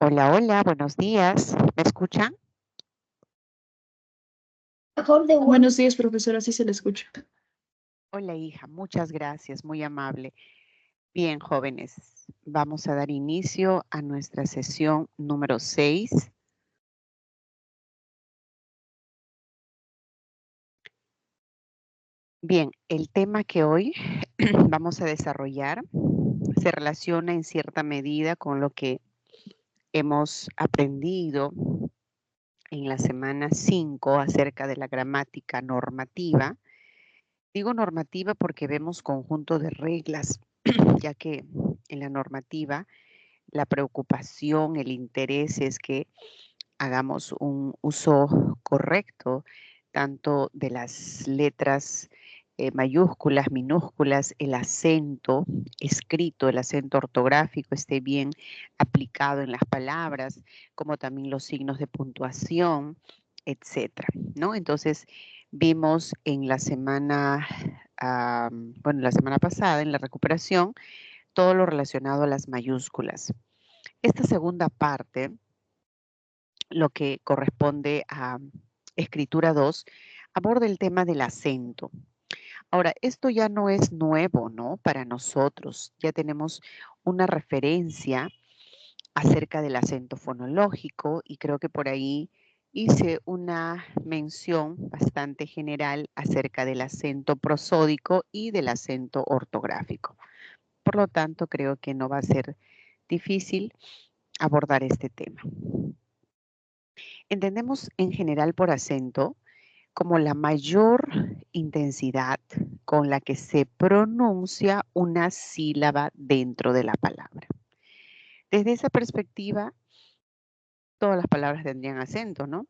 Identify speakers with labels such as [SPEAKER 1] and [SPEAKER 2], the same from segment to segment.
[SPEAKER 1] Hola, hola, buenos días. ¿Me escuchan?
[SPEAKER 2] Buenos días, profesora, sí se le escucha.
[SPEAKER 1] Hola, hija, muchas gracias, muy amable. Bien, jóvenes, vamos a dar inicio a nuestra sesión número 6. Bien, el tema que hoy vamos a desarrollar se relaciona en cierta medida con lo que hemos aprendido en la semana 5 acerca de la gramática normativa. Digo normativa porque vemos conjunto de reglas, ya que en la normativa la preocupación, el interés es que hagamos un uso correcto tanto de las letras mayúsculas, minúsculas, el acento escrito, el acento ortográfico esté bien aplicado en las palabras, como también los signos de puntuación, etcétera, ¿no? Entonces, vimos en la semana, la semana pasada, en la recuperación, todo lo relacionado a las mayúsculas. Esta segunda parte, lo que corresponde a escritura 2, aborda el tema del acento. Ahora, esto ya no es nuevo, ¿no? Para nosotros. Ya tenemos una referencia acerca del acento fonológico y creo que por ahí hice una mención bastante general acerca del acento prosódico y del acento ortográfico. Por lo tanto, creo que no va a ser difícil abordar este tema. Entendemos en general por acento como la mayor intensidad con la que se pronuncia una sílaba dentro de la palabra. Desde esa perspectiva, todas las palabras tendrían acento, ¿no?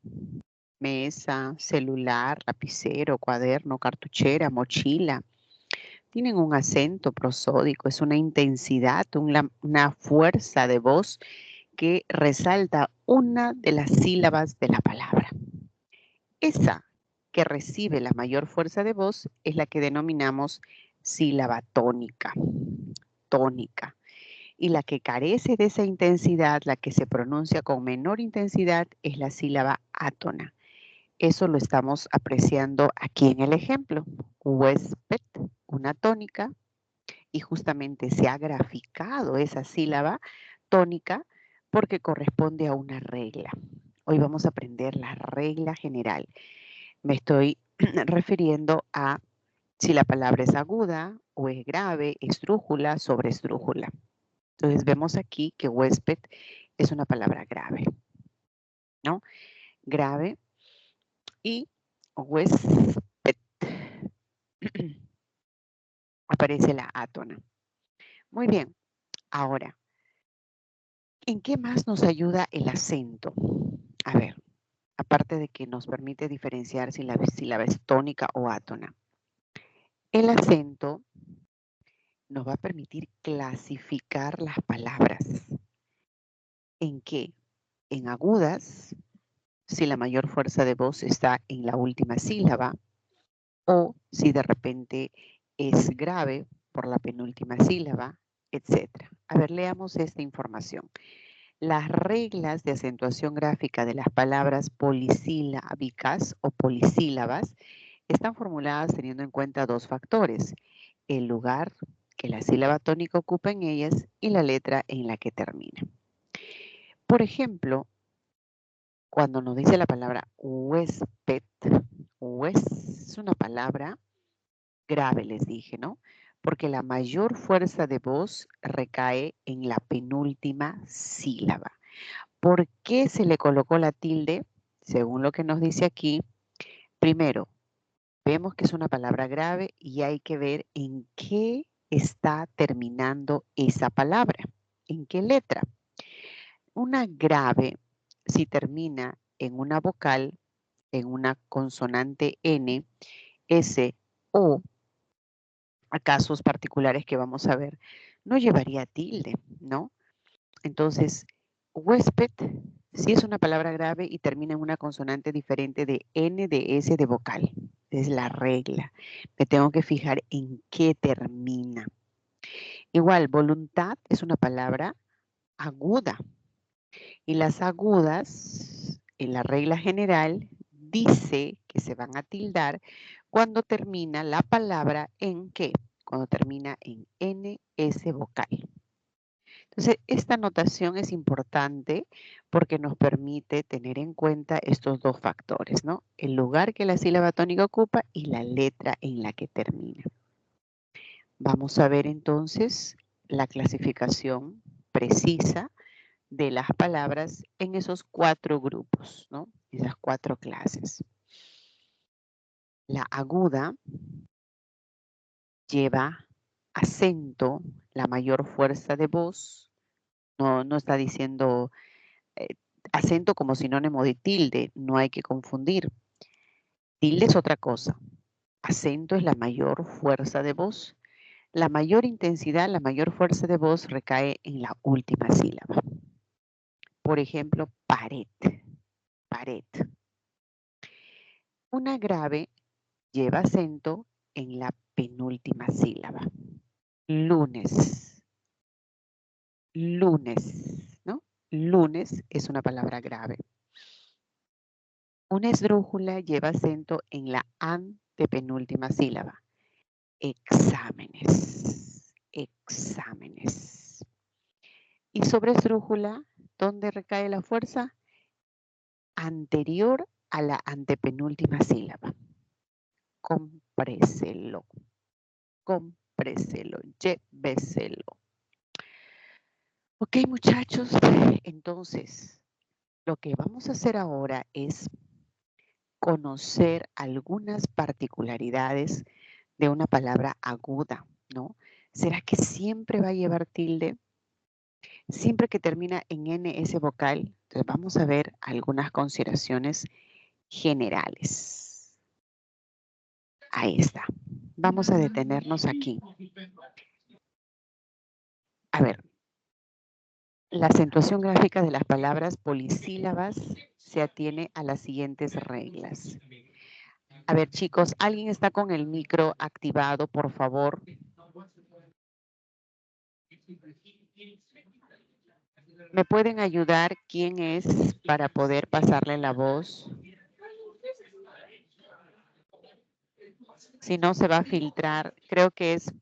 [SPEAKER 1] Mesa, celular, lapicero, cuaderno, cartuchera, mochila. Tienen un acento prosódico, es una intensidad, una fuerza de voz que resalta una de las sílabas de la palabra. Esa que recibe la mayor fuerza de voz es la que denominamos sílaba tónica, tónica. Y la que carece de esa intensidad, la que se pronuncia con menor intensidad, es la sílaba átona. Eso lo estamos apreciando aquí en el ejemplo. Huésped, una tónica, y justamente se ha graficado esa sílaba tónica porque corresponde a una regla. Hoy vamos a aprender la regla general. Me estoy refiriendo a si la palabra es aguda o es grave, esdrújula, sobresdrújula. Entonces vemos aquí que huésped es una palabra grave, ¿no? Grave y huésped. Aparece la átona. Muy bien, ahora, ¿en qué más nos ayuda el acento? A ver, aparte de que nos permite diferenciar si la sílaba es tónica o átona. El acento nos va a permitir clasificar las palabras. ¿En qué? En agudas, si la mayor fuerza de voz está en la última sílaba, o si de repente es grave por la penúltima sílaba, etc. A ver, leamos esta información. Las reglas de acentuación gráfica de las palabras polisílabicas o polisílabas están formuladas teniendo en cuenta dos factores: el lugar que la sílaba tónica ocupa en ellas y la letra en la que termina. Por ejemplo, cuando nos dice la palabra huésped, es una palabra grave, les dije, ¿no? Porque la mayor fuerza de voz recae en la penúltima sílaba. ¿Por qué se le colocó la tilde? Según lo que nos dice aquí, primero, vemos que es una palabra grave y hay que ver en qué está terminando esa palabra, en qué letra. Una grave, si termina en una vocal, en una consonante N, S o a casos particulares que vamos a ver, no llevaría tilde, ¿no? Entonces, huésped sí es una palabra grave y termina en una consonante diferente de N, de S, de vocal. Es la regla. Me tengo que fijar en qué termina. Igual, voluntad es una palabra aguda. Y las agudas, en la regla general, dice que se van a tildar cuando termina la palabra en ¿qué? Cuando termina en NS vocal. Entonces, esta notación es importante porque nos permite tener en cuenta estos dos factores, ¿no? El lugar que la sílaba tónica ocupa y la letra en la que termina. Vamos a ver entonces la clasificación precisa de las palabras en esos 4 grupos, ¿no? Esas 4 clases. La aguda lleva acento, la mayor fuerza de voz. No está diciendo acento como sinónimo de tilde, no hay que confundir. Tilde es otra cosa. Acento es la mayor fuerza de voz. La mayor intensidad, la mayor fuerza de voz recae en la última sílaba. Por ejemplo, pared, pared. Una grave lleva acento en la penúltima sílaba. Lunes, lunes, ¿no? Lunes es una palabra grave. Una esdrújula lleva acento en la antepenúltima sílaba. Exámenes, exámenes. Y sobre esdrújula, ¿dónde recae la fuerza? Anterior a la antepenúltima sílaba. Compréselo, compréselo, lléveselo. Ok, muchachos, entonces, lo que vamos a hacer ahora es conocer algunas particularidades de una palabra aguda, ¿no? ¿Será que siempre va a llevar tilde? Siempre que termina en N ese vocal, entonces vamos a ver algunas consideraciones generales. Ahí está. Vamos a detenernos aquí. A ver, la acentuación gráfica de las palabras polisílabas se atiene a las siguientes reglas. A ver, chicos, ¿alguien está con el micro activado, por favor? ¿Me pueden ayudar quién es para poder pasarle la voz? Si no, se va a filtrar. Creo que es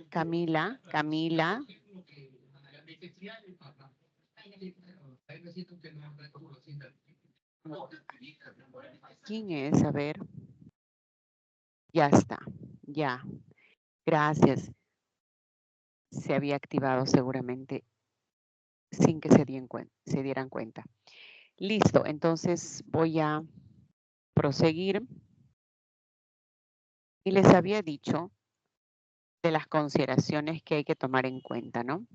[SPEAKER 1] Camila. Camila. ¿Quién es? A ver. Ya está. Ya. Gracias. Se había activado seguramente sin que se dieran cuenta. Listo. Entonces voy a proseguir. Y les había dicho de las consideraciones que hay que tomar en cuenta, ¿no?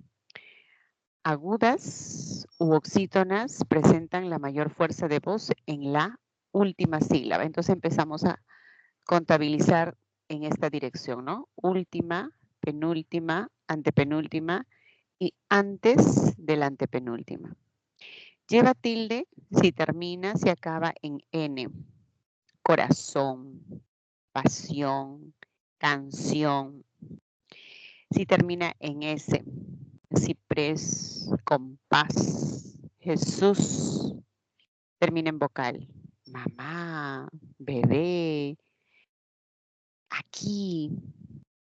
[SPEAKER 1] Agudas u oxítonas presentan la mayor fuerza de voz en la última sílaba. Entonces empezamos a contabilizar en esta dirección, ¿no? Última, penúltima, antepenúltima y antes de la antepenúltima. Lleva tilde si termina, si acaba en N. Corazón, pasión, canción. Si termina en S, ciprés, compás, Jesús, termina en vocal. Mamá, bebé, aquí.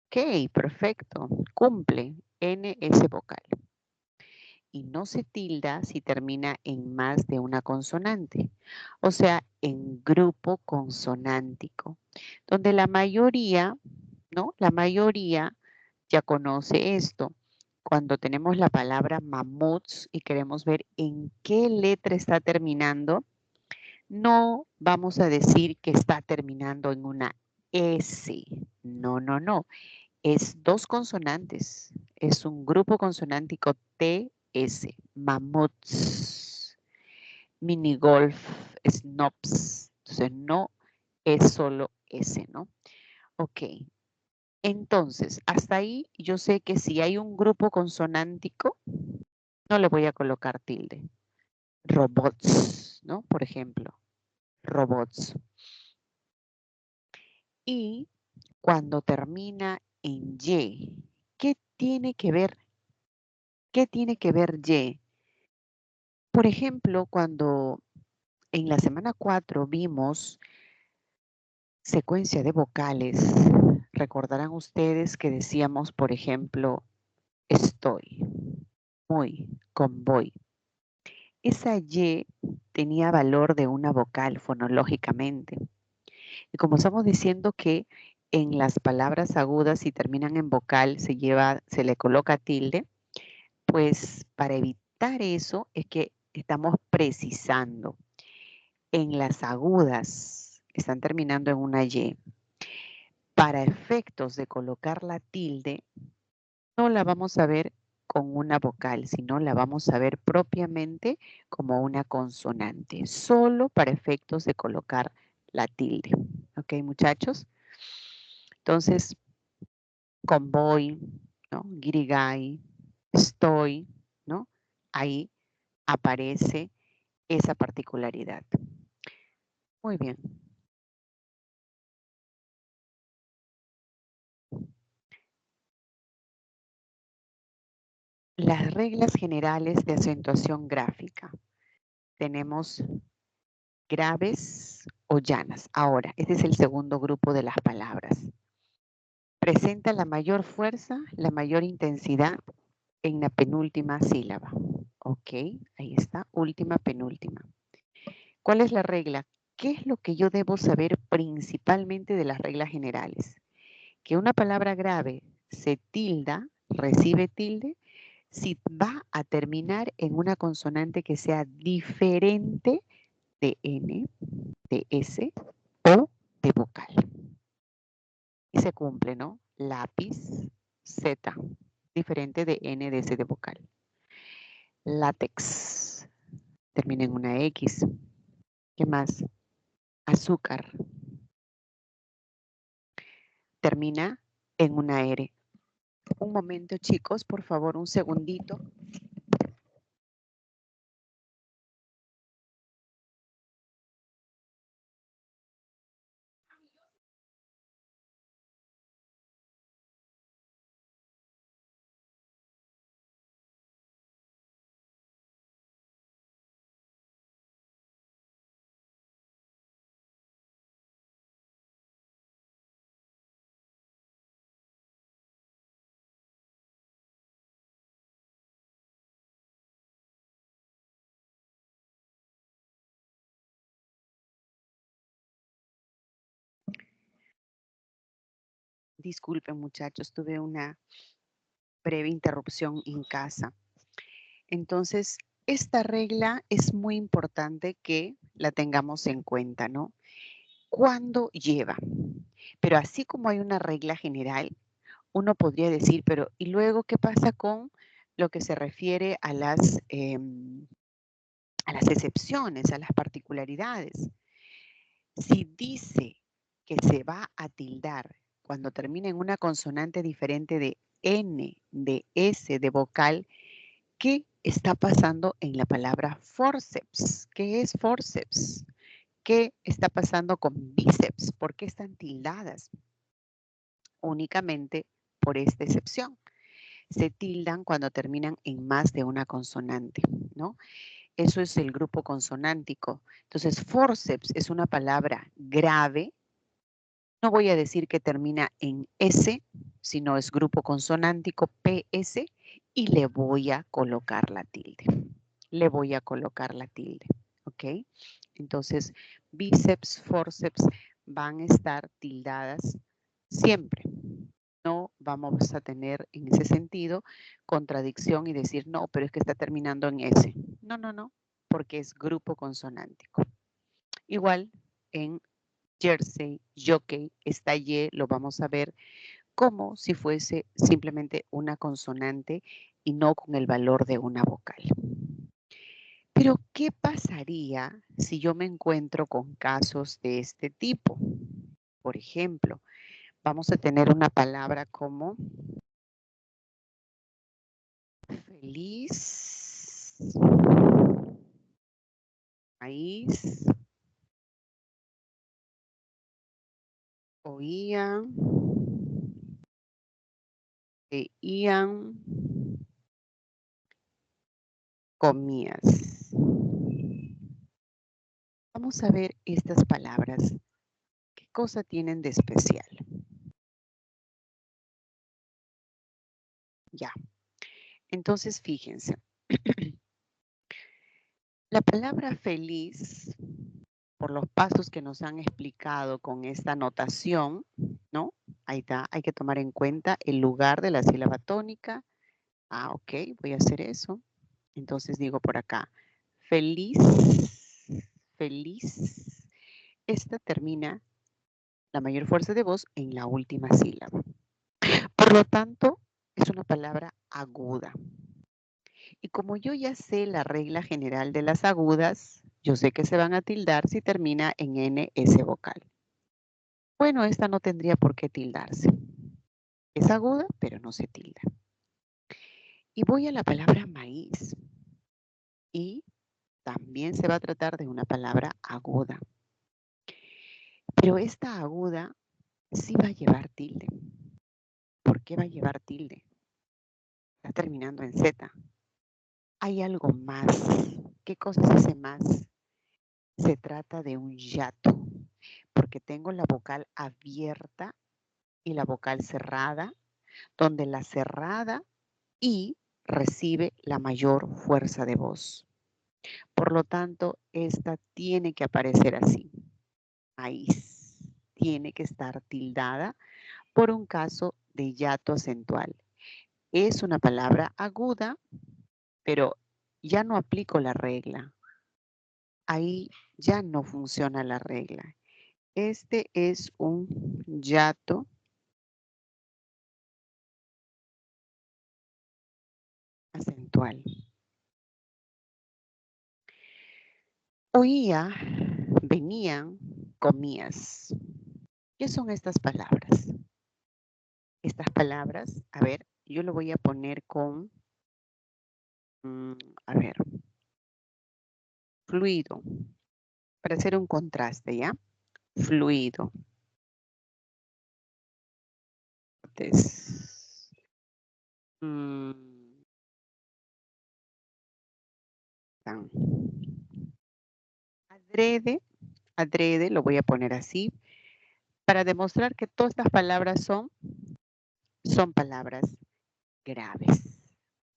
[SPEAKER 1] Ok, perfecto. Cumple NS vocal. Y no se tilda si termina en más de una consonante. O sea, en grupo consonántico. Donde la mayoría, ¿no? La mayoría ya conoce esto. Cuando tenemos la palabra mamuts y queremos ver en qué letra está terminando, no vamos a decir que está terminando en una S. No, no, no. Es 2 consonantes. Es un grupo consonántico TS. Mamuts. Minigolf. Snobs. Entonces no es solo S, ¿no? Ok. Entonces, hasta ahí yo sé que si hay un grupo consonántico, no le voy a colocar tilde. Robots, ¿no? Por ejemplo, robots. Y cuando termina en Y, ¿qué tiene que ver? ¿Qué tiene que ver Y? Por ejemplo, cuando en la semana 4 vimos secuencia de vocales, recordarán ustedes que decíamos, por ejemplo, estoy, muy, con voy. Esa Y tenía valor de una vocal fonológicamente. Y como estamos diciendo que en las palabras agudas, si terminan en vocal, se le coloca tilde, pues para evitar eso es que estamos precisando. En las agudas, están terminando en una Y. Para efectos de colocar la tilde, no la vamos a ver con una vocal, sino la vamos a ver propiamente como una consonante, solo para efectos de colocar la tilde. ¿Ok, muchachos? Entonces, convoy, ¿no? Guirigay, estoy, ¿no? Ahí aparece esa particularidad. Muy bien. Las reglas generales de acentuación gráfica. Tenemos graves o llanas. Ahora, este es el segundo grupo de las palabras. Presenta la mayor fuerza, la mayor intensidad en la penúltima sílaba. Ok, ahí está, última, penúltima. ¿Cuál es la regla? ¿Qué es lo que yo debo saber principalmente de las reglas generales? Que una palabra grave se tilda, recibe tilde, si va a terminar en una consonante que sea diferente de N, de S o de vocal. Y se cumple, ¿no? Lápiz, Z, diferente de N, de S, de vocal. Látex, termina en una X. ¿Qué más? Azúcar, termina en una R. Un momento, chicos, por favor, un segundito. Disculpen, muchachos, tuve una breve interrupción en casa. Entonces, esta regla es muy importante que la tengamos en cuenta, ¿no? ¿Cuándo lleva? Pero así como hay una regla general, uno podría decir, pero ¿y luego qué pasa con lo que se refiere a las excepciones, a las particularidades? Si dice que se va a tildar cuando termina en una consonante diferente de N, de S, de vocal, ¿qué está pasando en la palabra forceps? ¿Qué es forceps? ¿Qué está pasando con bíceps? ¿Por qué están tildadas? Únicamente por esta excepción. Se tildan cuando terminan en más de una consonante, ¿no? Eso es el grupo consonántico. Entonces, forceps es una palabra grave. No voy a decir que termina en S, sino es grupo consonántico PS y le voy a colocar la tilde. Le voy a colocar la tilde, ¿ok? Entonces, bíceps, forceps van a estar tildadas siempre. No vamos a tener en ese sentido contradicción y decir, no, pero es que está terminando en S. No, no, no, porque es grupo consonántico. Igual en jersey, jockey, esta Y lo vamos a ver como si fuese simplemente una consonante y no con el valor de una vocal. Pero, ¿qué pasaría si yo me encuentro con casos de este tipo? Por ejemplo, vamos a tener una palabra como feliz, maíz, oía, veían, comías. Vamos a ver estas palabras. ¿Qué cosa tienen de especial? Ya. Entonces, fíjense. La palabra feliz, por los pasos que nos han explicado con esta notación, ¿no? Ahí está, hay que tomar en cuenta el lugar de la sílaba tónica. Ah, ok, voy a hacer eso. Entonces digo por acá, feliz, feliz. Esta termina la mayor fuerza de voz en la última sílaba. Por lo tanto, es una palabra aguda. Y como yo ya sé la regla general de las agudas, yo sé que se van a tildar si termina en N ese vocal. Bueno, esta no tendría por qué tildarse. Es aguda, pero no se tilda. Y voy a la palabra maíz. Y también se va a tratar de una palabra aguda. Pero esta aguda sí va a llevar tilde. ¿Por qué va a llevar tilde? Está terminando en Z. Hay algo más. ¿Qué cosa es ese más? Se trata de un hiato, porque tengo la vocal abierta y la vocal cerrada, donde la cerrada I recibe la mayor fuerza de voz. Por lo tanto, esta tiene que aparecer así. Maíz tiene que estar tildada por un caso de hiato acentual. Es una palabra aguda, pero ya no aplico la regla. Ahí ya no funciona la regla. Este es un hiato acentual. Oía, venían, comías. ¿Qué son estas palabras? Estas palabras, a ver, yo lo voy a poner con, a ver, fluido, para hacer un contraste, ¿ya? Fluido. Entonces, adrede, adrede, lo voy a poner así, para demostrar que todas estas palabras son palabras graves,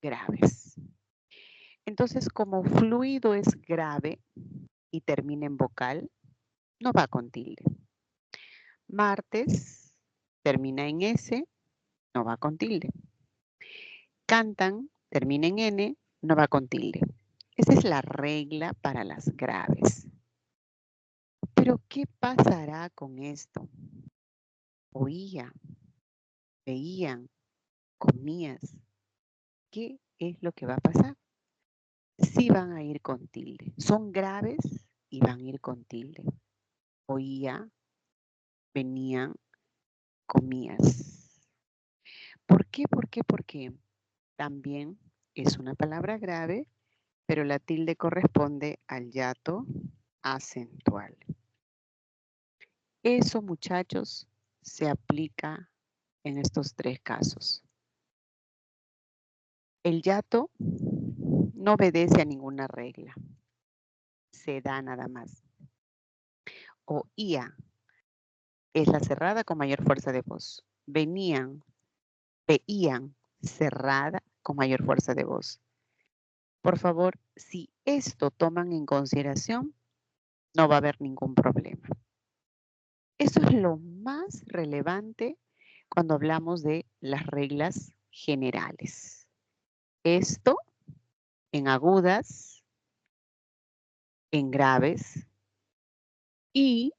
[SPEAKER 1] graves. Entonces, como fluido es grave y termina en vocal, no va con tilde. Martes termina en S, no va con tilde. Cantan, termina en N, no va con tilde. Esa es la regla para las graves. Pero, ¿qué pasará con esto? Oía, veían, comías. ¿Qué es lo que va a pasar? Sí van a ir con tilde. Son graves y van a ir con tilde. Oía, venían, comías. ¿Por qué? ¿Por qué? Porque también es una palabra grave, pero la tilde corresponde al hiato acentual. Eso, muchachos, se aplica en estos tres casos. El hiato no obedece a ninguna regla. Se da nada más. Oía es la cerrada con mayor fuerza de voz. Venían, veían, cerrada con mayor fuerza de voz. Por favor, si esto toman en consideración, no va a haber ningún problema. Eso es lo más relevante cuando hablamos de las reglas generales. Esto en agudas, en graves y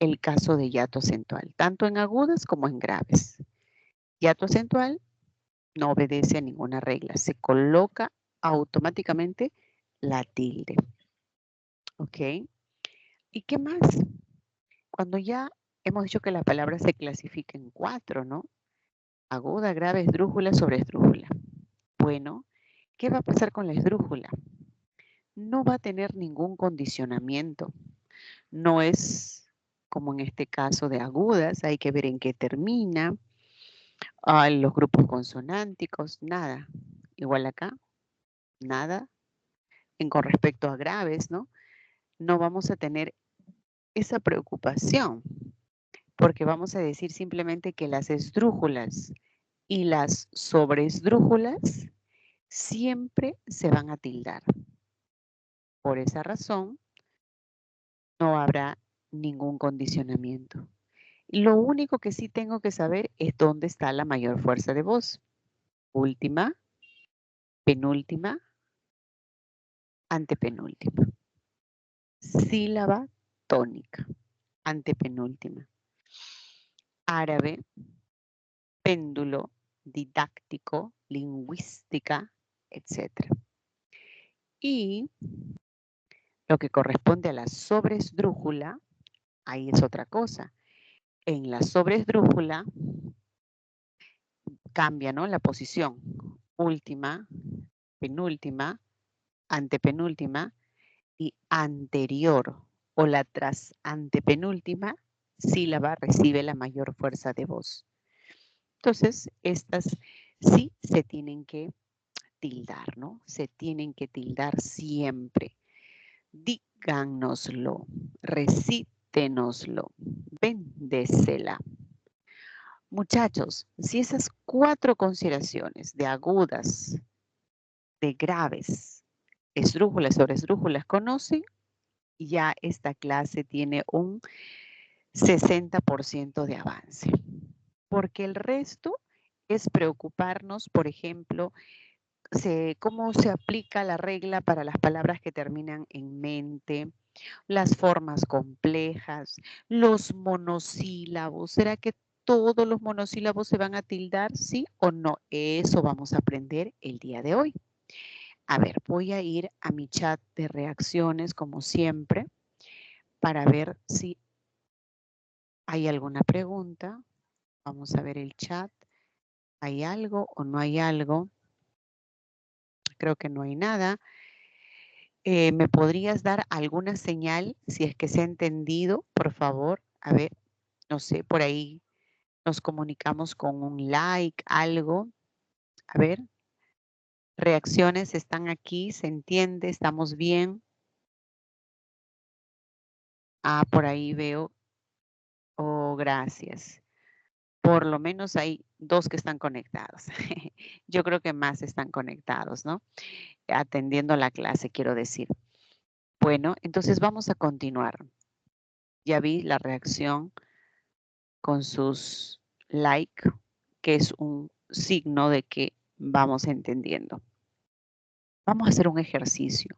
[SPEAKER 1] el caso de hiato acentual, tanto en agudas como en graves. Hiato acentual no obedece a ninguna regla, se coloca automáticamente la tilde. ¿Ok? ¿Y qué más? Cuando ya hemos dicho que la palabra se clasifica en 4, ¿no? Aguda, grave, esdrújula, sobre esdrújula. Bueno, ¿qué va a pasar con la esdrújula? No va a tener ningún condicionamiento. No es como en este caso de agudas, hay que ver en qué termina, los grupos consonánticos, nada. Igual acá, nada. Con respecto a graves, ¿no? no vamos a tener esa preocupación, porque vamos a decir simplemente que las esdrújulas y las sobresdrújulas siempre se van a tildar. Por esa razón, no habrá ningún condicionamiento. Lo único que sí tengo que saber es dónde está la mayor fuerza de voz. Última, penúltima, antepenúltima. Sílaba tónica, antepenúltima. Árabe, péndulo, didáctico, lingüística, etc. Y lo que corresponde a la sobresdrújula, ahí es otra cosa. En la sobresdrújula cambia, ¿no? La posición. Última, penúltima, antepenúltima y anterior o la tras antepenúltima sílaba recibe la mayor fuerza de voz. Entonces, estas sí se tienen que tildar, ¿no? Se tienen que tildar siempre. Díganoslo, recítenoslo, bendécela. Muchachos, si esas 4 consideraciones de agudas, de graves, esdrújulas sobre esdrújulas conocen, ya esta clase tiene un 60% de avance. Porque el resto es preocuparnos, por ejemplo, cómo se aplica la regla para las palabras que terminan en mente, las formas complejas, los monosílabos. ¿Será que todos los monosílabos se van a tildar, sí o no? Eso vamos a aprender el día de hoy. A ver, voy a ir a mi chat de reacciones como siempre para ver si hay alguna pregunta. Vamos a ver el chat. ¿Hay algo o no hay algo? Creo que no hay nada. ¿Me podrías dar alguna señal si es que se ha entendido, por favor? A ver, no sé, por ahí nos comunicamos con un like, algo. A ver, reacciones están aquí, se entiende, estamos bien. Ah, por ahí veo. Oh, gracias. Por lo menos hay 2 que están conectados. Yo creo que más están conectados, ¿no? Atendiendo la clase, quiero decir. Bueno, entonces vamos a continuar. Ya vi la reacción con sus like, que es un signo de que vamos entendiendo. Vamos a hacer un ejercicio.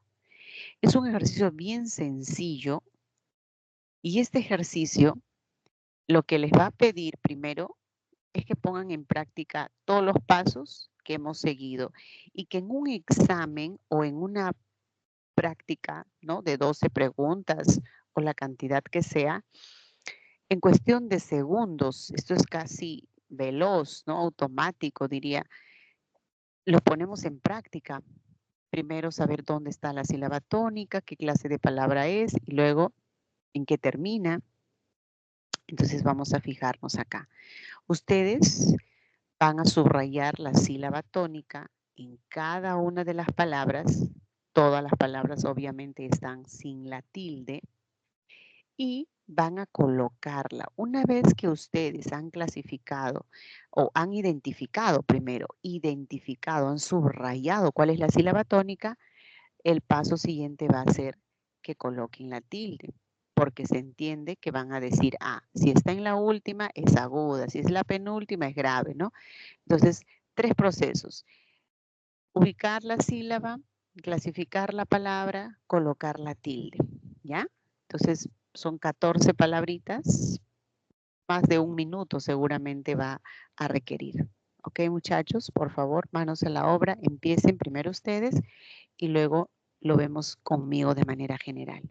[SPEAKER 1] Es un ejercicio bien sencillo y este ejercicio lo que les va a pedir primero es que pongan en práctica todos los pasos que hemos seguido y que en un examen o en una práctica, ¿no? De 12 preguntas o la cantidad que sea, en cuestión de segundos, esto es casi veloz, ¿no? Automático, diría, lo ponemos en práctica. Primero saber dónde está la sílaba tónica, qué clase de palabra es y luego en qué termina. Entonces vamos a fijarnos acá. Ustedes van a subrayar la sílaba tónica en cada una de las palabras. Todas las palabras obviamente están sin la tilde y van a colocarla. Una vez que ustedes han clasificado o han identificado primero, han subrayado cuál es la sílaba tónica, el paso siguiente va a ser que coloquen la tilde, porque se entiende que van a decir, si está en la última es aguda, si es la penúltima es grave, ¿no? Entonces, 3 procesos. Ubicar la sílaba, clasificar la palabra, colocar la tilde, ¿ya? Entonces, son 14 palabritas, más de 1 minuto seguramente va a requerir. Ok, muchachos, por favor, manos a la obra, empiecen primero ustedes y luego lo vemos conmigo de manera general.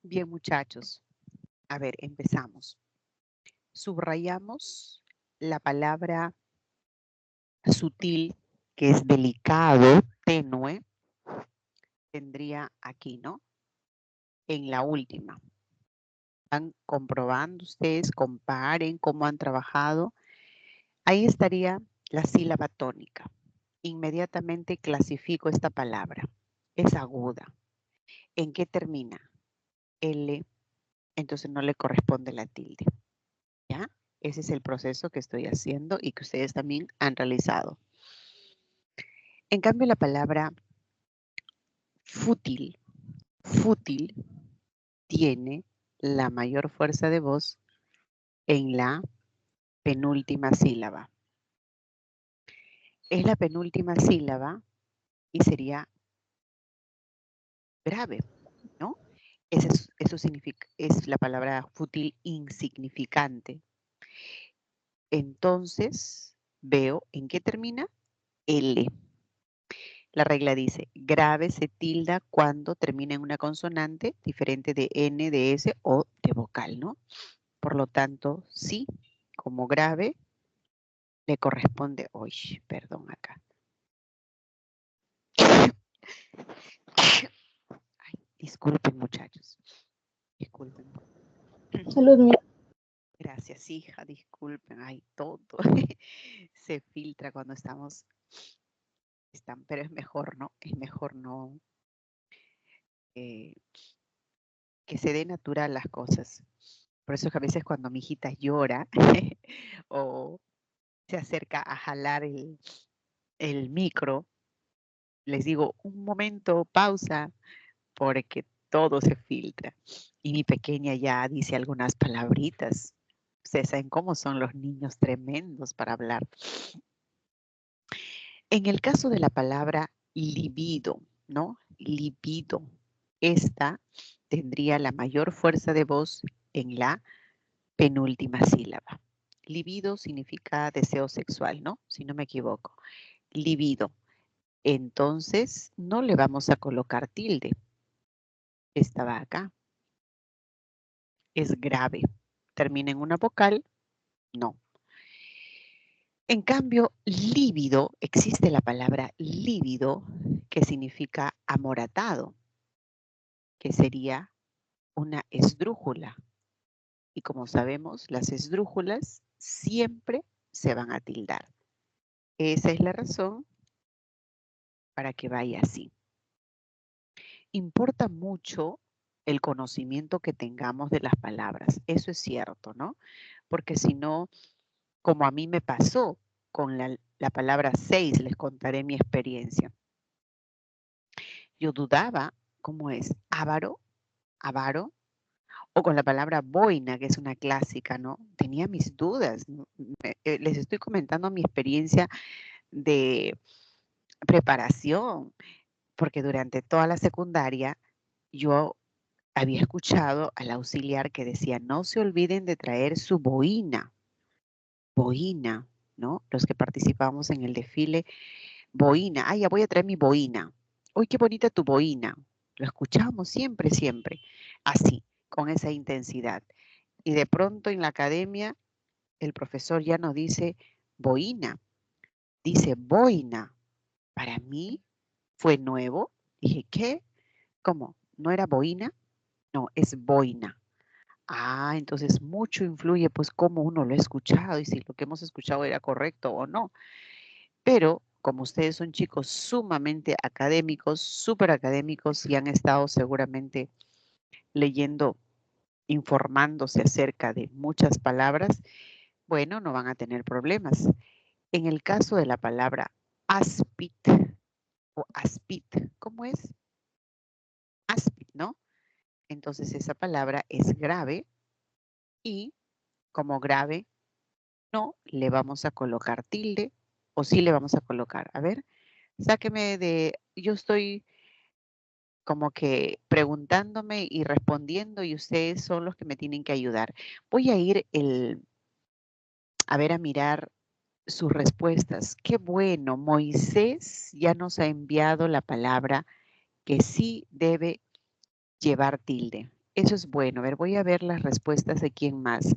[SPEAKER 1] Bien, muchachos. A ver, empezamos. Subrayamos la palabra sutil, que es delicado, tenue, tendría aquí, ¿no? En la última. Van comprobando ustedes, comparen cómo han trabajado. Ahí estaría la sílaba tónica. Inmediatamente clasifico esta palabra. Es aguda. ¿En qué termina? L, entonces no le corresponde la tilde. ¿Ya? Ese es el proceso que estoy haciendo y que ustedes también han realizado. En cambio, la palabra fútil, fútil, tiene la mayor fuerza de voz en la penúltima sílaba. Es la penúltima sílaba y sería grave, ¿no? Eso significa, es la palabra fútil insignificante. Entonces, veo en qué termina L. La regla dice, grave se tilda cuando termina en una consonante diferente de N, de S o de vocal, ¿no? Por lo tanto, sí, como grave, le corresponde, uy, perdón acá. Ay, disculpen, muchachos. Disculpen.
[SPEAKER 2] Salud, mía.
[SPEAKER 1] Gracias, hija, disculpen. Ay, todo se filtra cuando estamos, pero es mejor, ¿no? Es mejor no que se dé natural las cosas. Por eso es que a veces cuando mi hijita llora o se acerca a jalar el micro, les digo, un momento, pausa, porque todo se filtra. Y mi pequeña ya dice algunas palabritas. Ustedes saben cómo son los niños tremendos para hablar. En el caso de la palabra libido, ¿no? Libido. Esta tendría la mayor fuerza de voz en la penúltima sílaba. Libido significa deseo sexual, ¿no? Si no me equivoco. Libido. Entonces, no le vamos a colocar tilde. Esta va acá. Es grave. ¿Termina en una vocal? No. En cambio, lívido, existe la palabra lívido, que significa amoratado, que sería una esdrújula. Y como sabemos, las esdrújulas siempre se van a tildar. Esa es la razón para que vaya así. Importa mucho el conocimiento que tengamos de las palabras. Eso es cierto, ¿no? Porque si no, como a mí me pasó con la palabra 6, les contaré mi experiencia. Yo dudaba, ¿cómo es? Avaro, avaro, o con la palabra boina, que es una clásica, ¿no? Tenía mis dudas. Les estoy comentando mi experiencia de preparación, porque durante toda la secundaria yo había escuchado al auxiliar que decía, no se olviden de traer su boina, ¿no? Los que participamos en el desfile, boina, ay, ya voy a traer mi boina. Uy, qué bonita tu boina. Lo escuchamos siempre, siempre, así, con esa intensidad. Y de pronto en la academia, el profesor ya no dice boina, dice boina. Para mí fue nuevo. Dije, ¿qué? ¿Cómo? ¿No era boina? No, es boina. Ah, entonces mucho influye pues cómo uno lo ha escuchado y si lo que hemos escuchado era correcto o no. Pero como ustedes son chicos sumamente académicos, súper académicos y han estado seguramente leyendo, informándose acerca de muchas palabras, bueno, no van a tener problemas. En el caso de la palabra aspit o aspit, ¿cómo es? Aspit, ¿no? Entonces esa palabra es grave y como grave no le vamos a colocar tilde o sí le vamos a colocar. A ver, sáqueme de, yo estoy como que preguntándome y respondiendo y ustedes son los que me tienen que ayudar. Voy a ir a ver, a mirar sus respuestas. Qué bueno, Moisés ya nos ha enviado la palabra que sí debe llevar tilde. Eso es bueno. A ver, voy a ver las respuestas de quién más.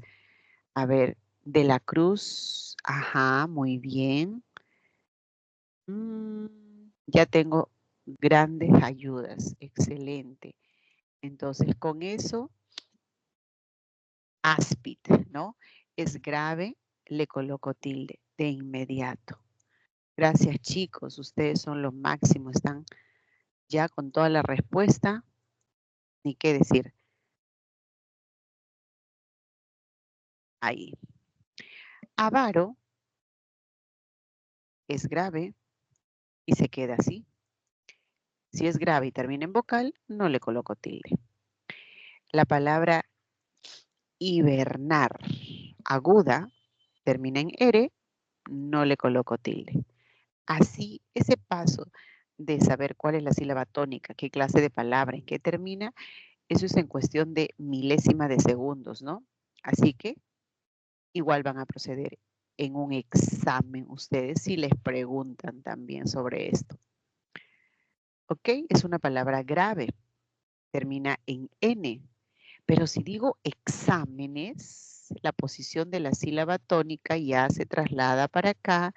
[SPEAKER 1] A ver, de la Cruz. Ajá, muy bien. Ya tengo grandes ayudas. Excelente. Entonces, con eso, áspid, ¿no? Es grave, le coloco tilde de inmediato. Gracias, chicos. Ustedes son los máximos. Están ya con toda la respuesta. Ni qué decir. Ahí. Avaro es grave y se queda así. Si es grave y termina en vocal, no le coloco tilde. La palabra hibernar aguda termina en R, no le coloco tilde. Así, ese paso de saber cuál es la sílaba tónica, qué clase de palabra, en qué termina, eso es en cuestión de milésima de segundos, ¿no? Así que igual van a proceder en un examen ustedes si les preguntan también sobre esto. ¿Ok? Es una palabra grave, termina en N. Pero si digo exámenes, la posición de la sílaba tónica ya se traslada para acá,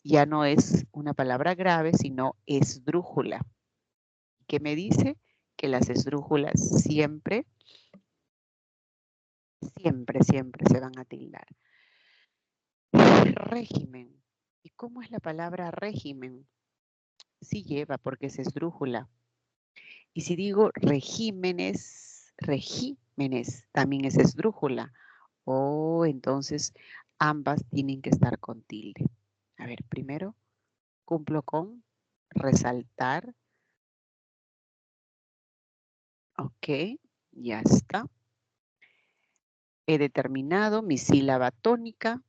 [SPEAKER 1] ya no es una palabra grave, sino esdrújula. ¿Qué me dice? Que las esdrújulas siempre se van a tildar. Régimen. ¿Y cómo es la palabra régimen? Sí lleva porque es esdrújula. Y si digo regímenes, también es esdrújula. Oh, entonces ambas tienen que estar con tilde. A ver, primero cumplo con resaltar. Ok, ya está. He determinado mi sílaba tónica.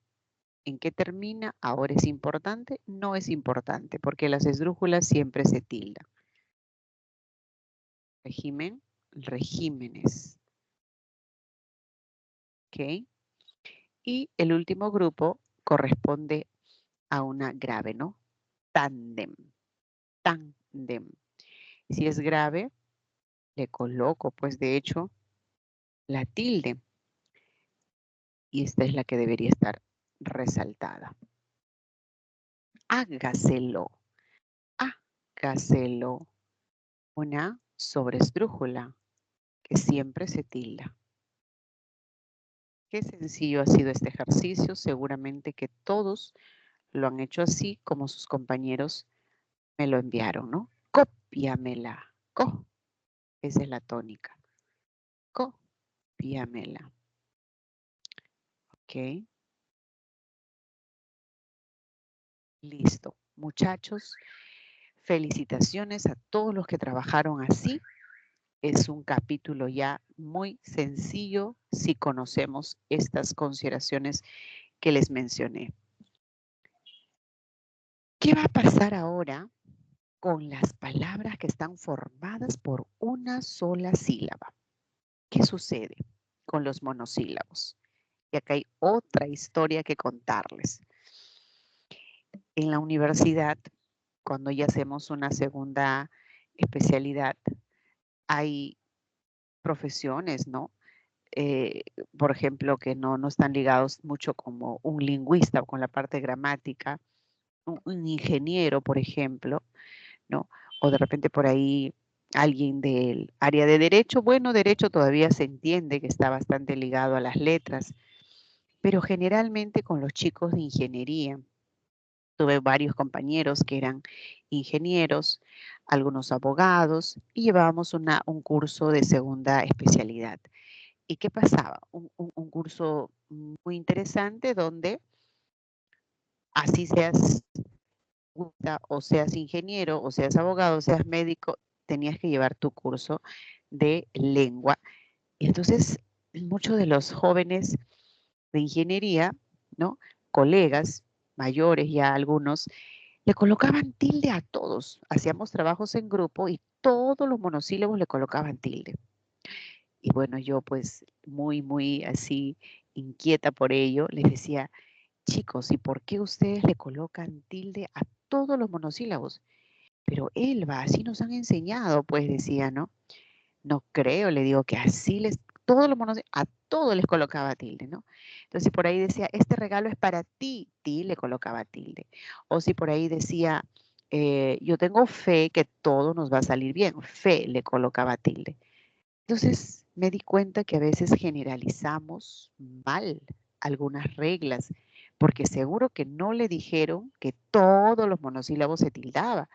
[SPEAKER 1] ¿En qué termina? Ahora es importante. No es importante porque las esdrújulas siempre se tildan. Régimen, regímenes. Ok. Y el último grupo corresponde a una grave, ¿no? Tándem. Tándem. Si es grave, le coloco, pues de hecho, la tilde. Y esta es la que debería estar resaltada. Hágaselo. Hágaselo. Una sobresdrújula que siempre se tilda. Qué sencillo ha sido este ejercicio. Seguramente que todos lo han hecho así como sus compañeros me lo enviaron, ¿no? Cópiamela. Esa es la tónica. Cópiamela. Ok. Listo. Muchachos, felicitaciones a todos los que trabajaron así. Es un capítulo ya muy sencillo si conocemos estas consideraciones que les mencioné. ¿Qué va a pasar ahora con las palabras que están formadas por una sola sílaba? ¿Qué sucede con los monosílabos? Y acá hay otra historia que contarles. En la universidad, cuando ya hacemos una segunda especialidad, hay profesiones, ¿no? Por ejemplo, que no están ligados mucho como un lingüista o con la parte gramática, un ingeniero, por ejemplo, ¿no? O de repente por ahí alguien del área de derecho. Bueno, derecho todavía se entiende que está bastante ligado a las letras, pero generalmente con los chicos de ingeniería. Tuve varios compañeros que eran ingenieros, algunos abogados, y llevábamos un curso de segunda especialidad. ¿Y qué pasaba? Un curso muy interesante donde así seas o seas ingeniero, o seas abogado, o seas médico, tenías que llevar tu curso de lengua. Y entonces muchos de los jóvenes de ingeniería, ¿no? Colegas mayores ya algunos, le colocaban tilde a todos. Hacíamos trabajos en grupo y todos los monosílabos le colocaban tilde. Y bueno, yo pues muy así inquieta por ello, les decía, chicos, ¿y por qué ustedes le colocan tilde a todos los monosílabos? Pero Elba, así nos han enseñado, pues decía, ¿no? No creo, le digo que así todos los monos, a todos les colocaba tilde, ¿no? Entonces, si por ahí decía, este regalo es para ti, le colocaba tilde. O si por ahí decía, yo tengo fe que todo nos va a salir bien, fe, le colocaba tilde. Entonces, me di cuenta que a veces generalizamos mal algunas reglas, porque seguro que no le dijeron que todos los monosílabos se tildaba.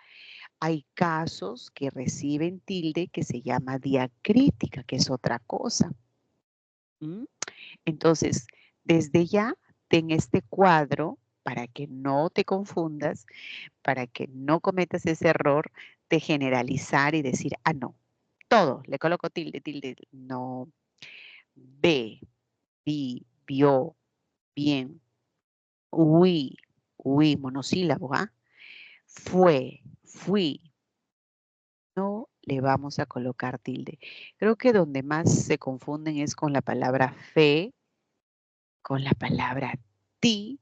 [SPEAKER 1] Hay casos que reciben tilde que se llama diacrítica, que es otra cosa. ¿Mm? Entonces, desde ya, ten este cuadro para que no te confundas, para que no cometas ese error de generalizar y decir, ah, no, todo, le coloco tilde, tilde. No, ve, vi, vio, bien, huí, huí, monosílabo, ¿ah? Fue, fui, no le vamos a colocar tilde. Creo que donde más se confunden es con la palabra fe, con la palabra ti,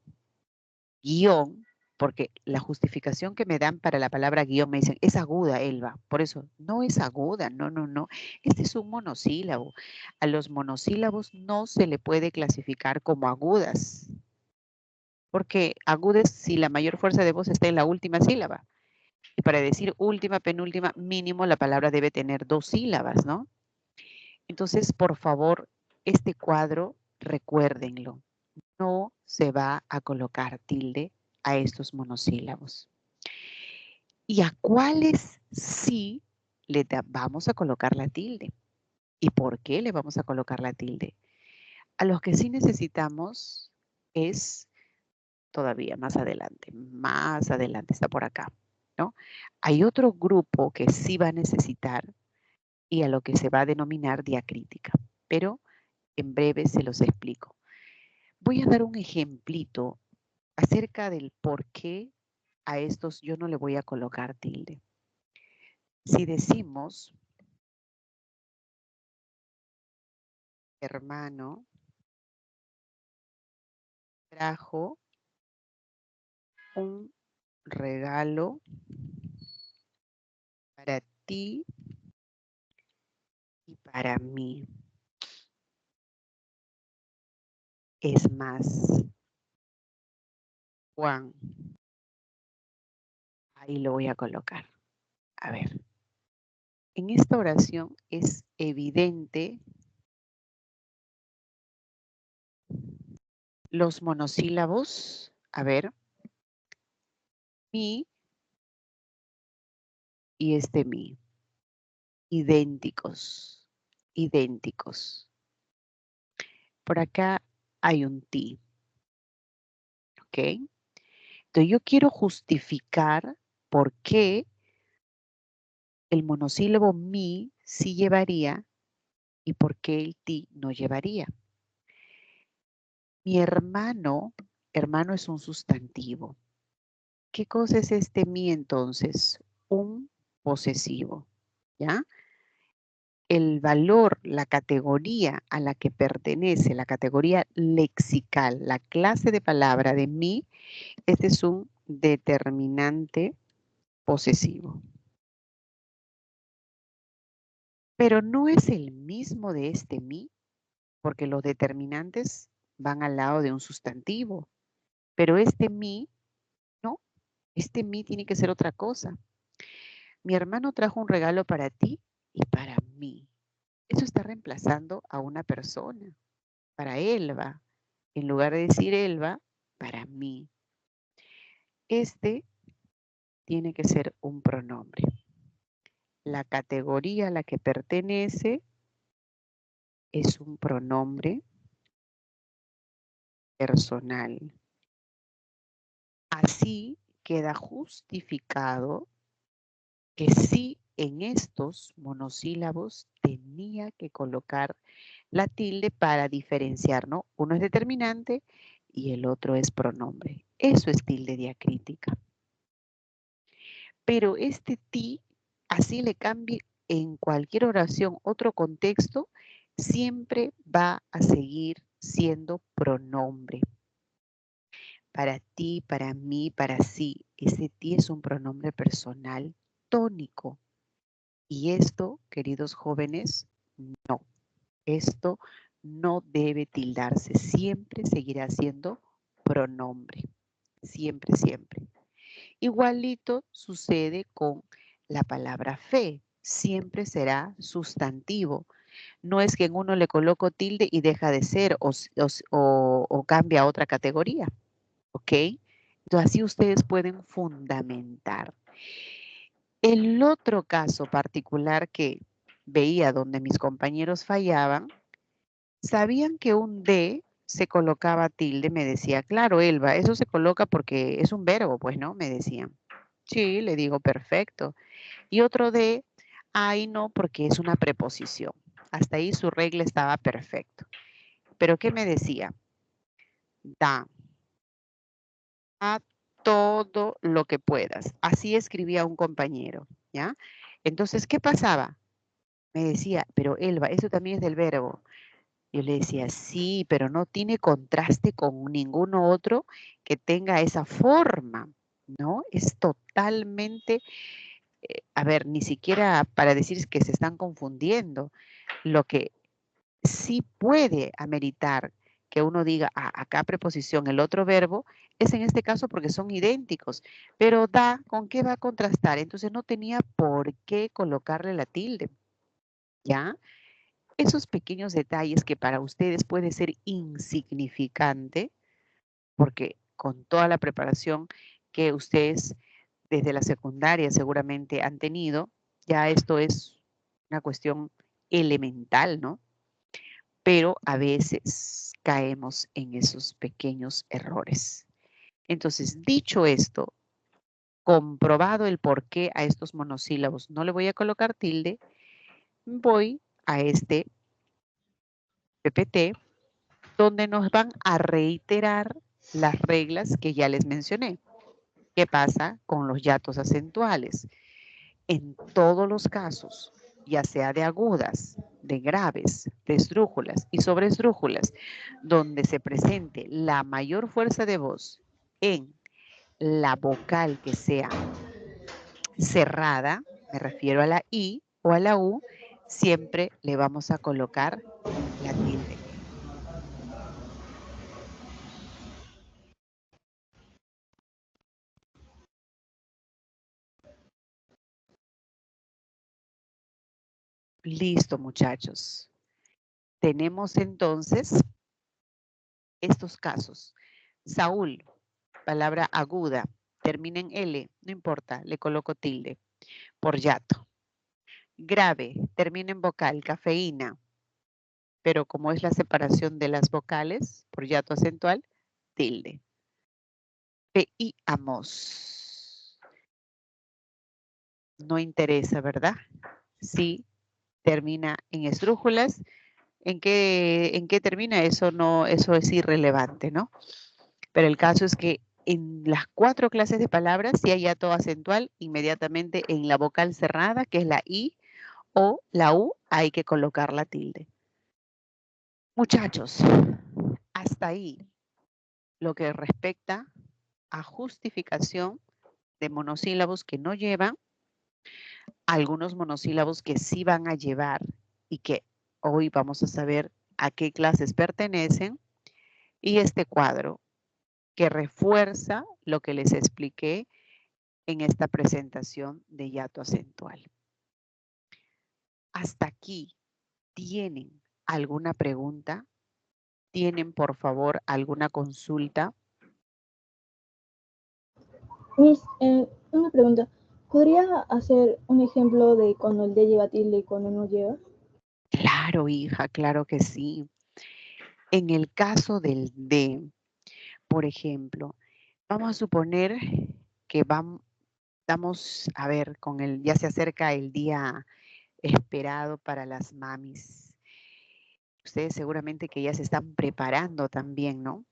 [SPEAKER 1] guión, porque la justificación que me dan para la palabra guión me dicen, es aguda, Elba. Por eso, no es aguda, no, no, no. Este es un monosílabo. A los monosílabos no se le puede clasificar como agudas, porque agudas si la mayor fuerza de voz está en la última sílaba. Y para decir última, penúltima, mínimo, la palabra debe tener 2 sílabas, ¿no? Entonces, por favor, este cuadro, recuérdenlo. No se va a colocar tilde a estos monosílabos. ¿Y a cuáles sí vamos a colocar la tilde? ¿Y por qué le vamos a colocar la tilde? A los que sí necesitamos es todavía más adelante, está por acá, ¿no? Hay otro grupo que sí va a necesitar y a lo que se va a denominar diacrítica, pero en breve se los explico. Voy a dar un ejemplito acerca del por qué a estos yo no le voy a colocar tilde. Si decimos hermano trajo un regalo para ti y para mí. Es más, Juan, ahí lo voy a colocar. A ver, en esta oración es evidente los monosílabos. A ver, mi y este mi. Idénticos, idénticos. Por acá hay un ti. ¿Ok? Entonces yo quiero justificar por qué el monosílabo mi sí llevaría y por qué el ti no llevaría. Mi hermano, hermano es un sustantivo. ¿Qué cosa es este mi entonces? Un posesivo, ¿ya? El valor, la categoría a la que pertenece, la categoría lexical, la clase de palabra de mi, este es un determinante posesivo. Pero no es el mismo de este mi, porque los determinantes van al lado de un sustantivo. Pero este mi, no, este mi tiene que ser otra cosa. Mi hermano trajo un regalo para ti y para mí. Eso está reemplazando a una persona, para Elba. En lugar de decir Elba, para mí. Este tiene que ser un pronombre. La categoría a la que pertenece es un pronombre personal. Así queda justificado que sí en estos monosílabos tenía que colocar la tilde para diferenciar, ¿no? Uno es determinante y el otro es pronombre. Eso es tilde diacrítica. Pero este ti, así le cambie en cualquier oración, otro contexto, siempre va a seguir siendo pronombre. Para ti, para mí, para sí. Ese ti es un pronombre personal tónico. Y esto, queridos jóvenes, no. Esto no debe tildarse. Siempre seguirá siendo pronombre. Siempre, siempre. Igualito sucede con la palabra fe. Siempre será sustantivo. No es que en uno le coloco tilde y deja de ser o cambia a otra categoría. ¿Ok? Entonces así ustedes pueden fundamentar. El otro caso particular que veía donde mis compañeros fallaban, sabían que un de se colocaba tilde, me decía, claro, Elba, eso se coloca porque es un verbo, pues, ¿no? Me decían. Sí, le digo, perfecto. Y otro de, ay, no, porque es una preposición. Hasta ahí su regla estaba perfecto. Pero ¿qué me decía? Da a todo lo que puedas. Así escribía un compañero, ¿ya? Entonces, ¿qué pasaba? Me decía, pero Elba, eso también es del verbo. Yo le decía, sí, pero no tiene contraste con ninguno otro que tenga esa forma, ¿no? Es totalmente, a ver, ni siquiera para decir que se están confundiendo. Lo que sí puede ameritar que uno diga, "Ah, acá preposición, el otro verbo, es en este caso porque son idénticos, pero da, ¿con qué va a contrastar? Entonces no tenía por qué colocarle la tilde, ¿ya? Esos pequeños detalles que para ustedes puede ser insignificante, porque con toda la preparación que ustedes desde la secundaria seguramente han tenido, ya esto es una cuestión elemental, ¿no? Pero a veces caemos en esos pequeños errores. Entonces, dicho esto, comprobado el por qué a estos monosílabos no le voy a colocar tilde, voy a este PPT donde nos van a reiterar las reglas que ya les mencioné. ¿Qué pasa con los hiatos acentuales? En todos los casos, ya sea de agudas, de graves, de esdrújulas y sobresdrújulas, donde se presente la mayor fuerza de voz en la vocal que sea cerrada, me refiero a la I o a la U, siempre le vamos a colocar la tilde. Listo, muchachos. Tenemos entonces estos casos. Saúl, palabra aguda, termina en L, no importa, le coloco tilde por yato. Grave, termina en vocal, cafeína, pero como es la separación de las vocales por yato acentual, tilde. Veíamos. No interesa, ¿verdad? Sí, termina en esdrújulas. ¿En qué termina? Eso no, eso es irrelevante, ¿no? Pero el caso es que en las 4 clases de palabras, si hay hiato acentual, inmediatamente en la vocal cerrada, que es la I o la U, hay que colocar la tilde. Muchachos, hasta ahí lo que respecta a justificación de monosílabos que no llevan, algunos monosílabos que sí van a llevar y que hoy vamos a saber a qué clases pertenecen, y este cuadro que refuerza lo que les expliqué en esta presentación de hiato acentual. Hasta aquí, ¿tienen alguna pregunta? ¿Tienen, por favor, alguna consulta?
[SPEAKER 2] Miss, una pregunta. ¿Podría hacer un ejemplo de cuando el D lleva tilde y cuando no lleva?
[SPEAKER 1] Claro, hija, claro que sí. En el caso del de, por ejemplo, vamos a suponer que vamos a ver, ya se acerca el día esperado para las mamis. Ustedes seguramente que ya se están preparando también, ¿no?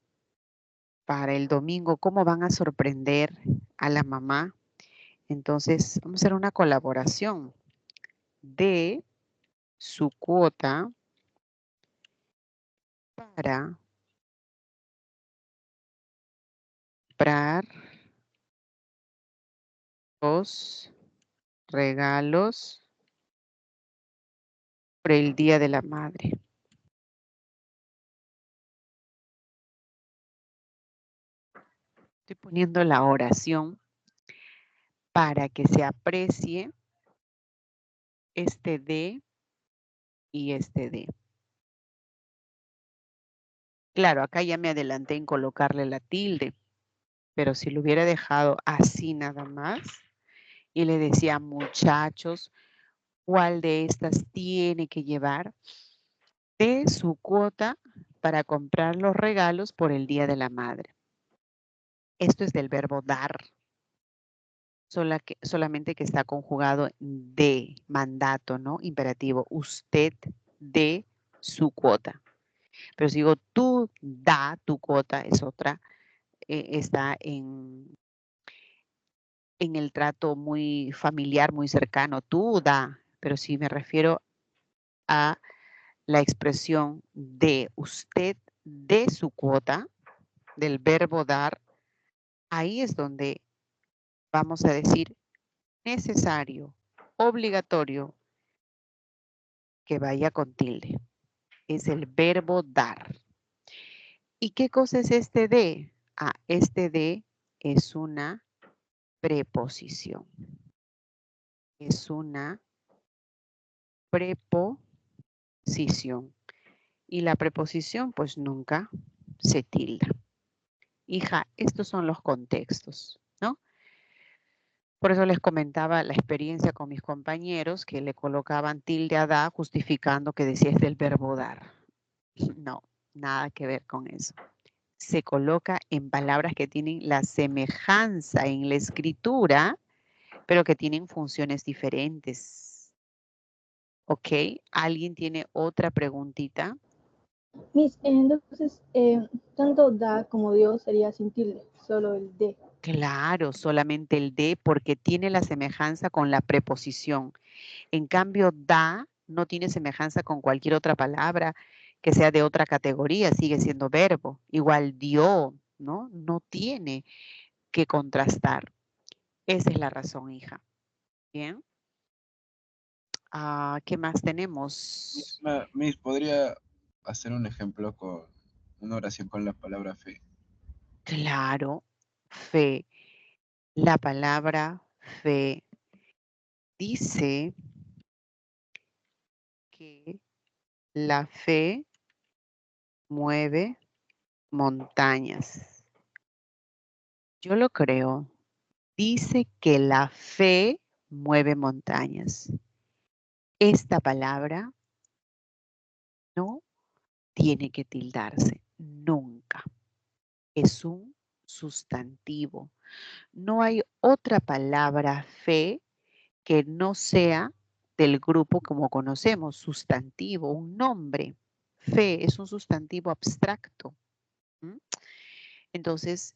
[SPEAKER 1] Para el domingo, ¿cómo van a sorprender a la mamá? Entonces, vamos a hacer una colaboración de su cuota para comprar los regalos por el Día de la Madre. Estoy poniendo la oración para que se aprecie este de y este de. Claro, acá ya me adelanté en colocarle la tilde, pero si lo hubiera dejado así nada más y le decía, muchachos, ¿cuál de estas tiene que llevar de su cuota para comprar los regalos por el Día de la Madre? Esto es del verbo dar, solamente que está conjugado de mandato, ¿no? Imperativo. Usted de su cuota. Pero si digo tú da tu cuota, es otra, está en el trato muy familiar, muy cercano. Tú da, pero si me refiero a la expresión de usted de su cuota, del verbo dar, ahí es donde vamos a decir necesario, obligatorio, que vaya con tilde. Es el verbo dar. ¿Y qué cosa es este de? Ah, este de es una preposición. Es una preposición. Y la preposición pues nunca se tilda. Hija, estos son los contextos, ¿no? Por eso les comentaba la experiencia con mis compañeros que le colocaban tilde a da justificando que decía es del verbo dar. No, nada que ver con eso. Se coloca en palabras que tienen la semejanza en la escritura, pero que tienen funciones diferentes. ¿Ok? ¿Alguien tiene otra preguntita?
[SPEAKER 2] Miss, entonces, tanto da como Dios sería sin tilde, solo el de.
[SPEAKER 1] Claro, solamente el de porque tiene la semejanza con la preposición. En cambio, da no tiene semejanza con cualquier otra palabra que sea de otra categoría, sigue siendo verbo. Igual dio, ¿no? No tiene que contrastar. Esa es la razón, hija. Bien. ¿Qué más tenemos?
[SPEAKER 3] Miss, ¿podría hacer un ejemplo con una oración con la palabra fe?
[SPEAKER 1] Claro, fe. La palabra fe dice que la fe mueve montañas. Yo lo creo. Dice que la fe mueve montañas. Esta palabra no tiene que tildarse nunca. Es un sustantivo. No hay otra palabra fe que no sea del grupo como conocemos, sustantivo, un nombre. Fe es un sustantivo abstracto. Entonces,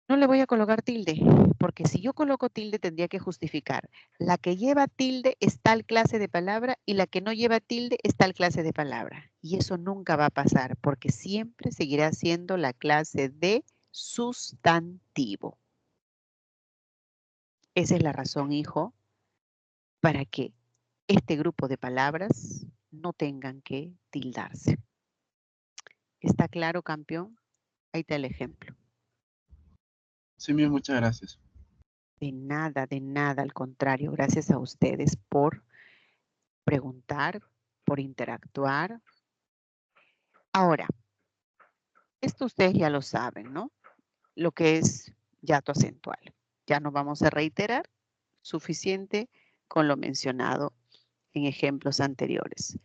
[SPEAKER 1] no le voy a colocar tilde, porque si yo coloco tilde tendría que justificar. La que lleva tilde es tal clase de palabra y la que no lleva tilde es tal clase de palabra. Y eso nunca va a pasar, porque siempre seguirá siendo la clase de sustantivo. Esa es la razón, hijo, para que este grupo de palabras no tengan que tildarse. ¿Está claro, campeón? Ahí está el ejemplo.
[SPEAKER 3] Sí, Miss, muchas gracias.
[SPEAKER 1] De nada, al contrario, gracias a ustedes por preguntar, por interactuar. Ahora, esto ustedes ya lo saben, ¿no? Lo que es hiato acentual. Ya no vamos a reiterar, suficiente con lo mencionado en ejemplos anteriores.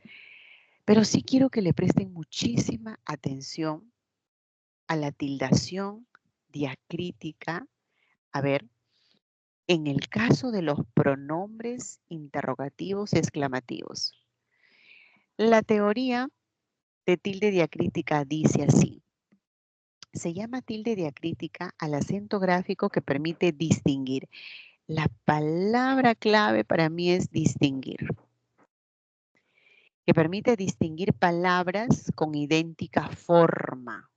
[SPEAKER 1] Pero sí quiero que le presten muchísima atención a la tildación diacrítica. A ver, en el caso de los pronombres interrogativos exclamativos. La teoría de tilde diacrítica dice así. Se llama tilde diacrítica al acento gráfico que permite distinguir. La palabra clave para mí es distinguir. Que permite distinguir palabras con idéntica forma.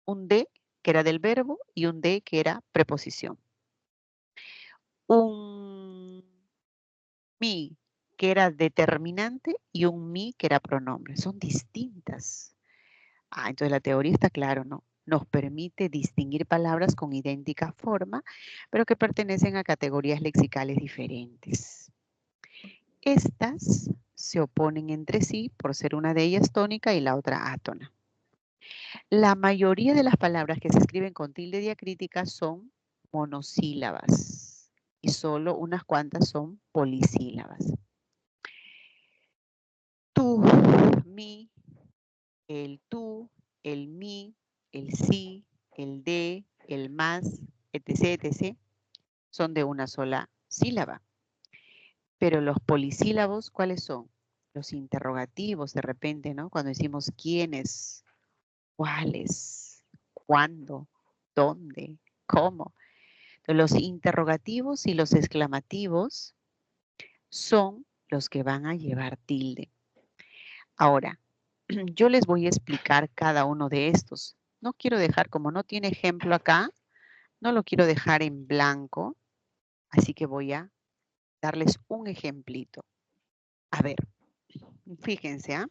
[SPEAKER 1] Un de que era del verbo y un de que era preposición. Un mi que era determinante y un mi que era pronombre. Son distintas. Entonces la teoría está claro, ¿no? Nos permite distinguir palabras con idéntica forma, pero que pertenecen a categorías lexicales diferentes. Estas se oponen entre sí por ser una de ellas tónica y la otra átona. La mayoría de las palabras que se escriben con tilde diacrítica son monosílabas y solo unas cuantas son polisílabas. Tú, mi, el tú, el mi, el sí, el de, el más, etc., etc., son de una sola sílaba. Pero los polisílabos, ¿cuáles son? Los interrogativos, de repente, ¿no? Cuando decimos quiénes, cuáles, cuándo, dónde, cómo. Los interrogativos y los exclamativos son los que van a llevar tilde. Ahora, yo les voy a explicar cada uno de estos. No quiero dejar, como no tiene ejemplo acá, no lo quiero dejar en blanco, así que voy a darles un ejemplito. A ver, fíjense, ¿ah?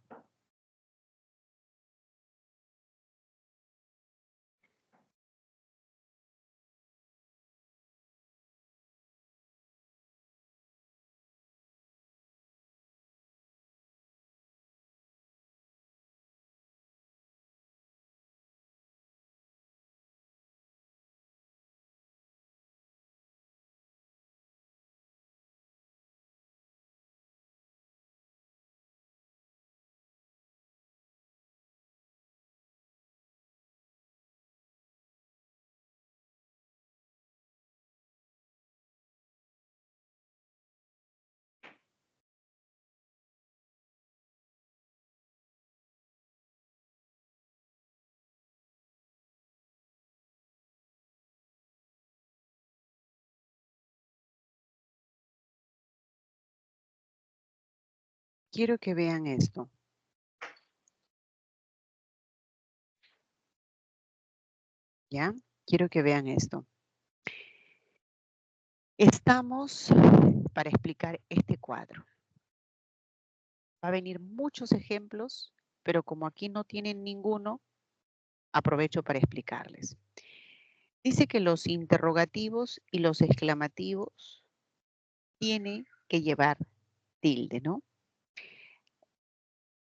[SPEAKER 1] Quiero que vean esto. ¿Ya? Quiero que vean esto. Estamos para explicar este cuadro. Va a venir muchos ejemplos, pero como aquí no tienen ninguno, aprovecho para explicarles. Dice que los interrogativos y los exclamativos tienen que llevar tilde, ¿no?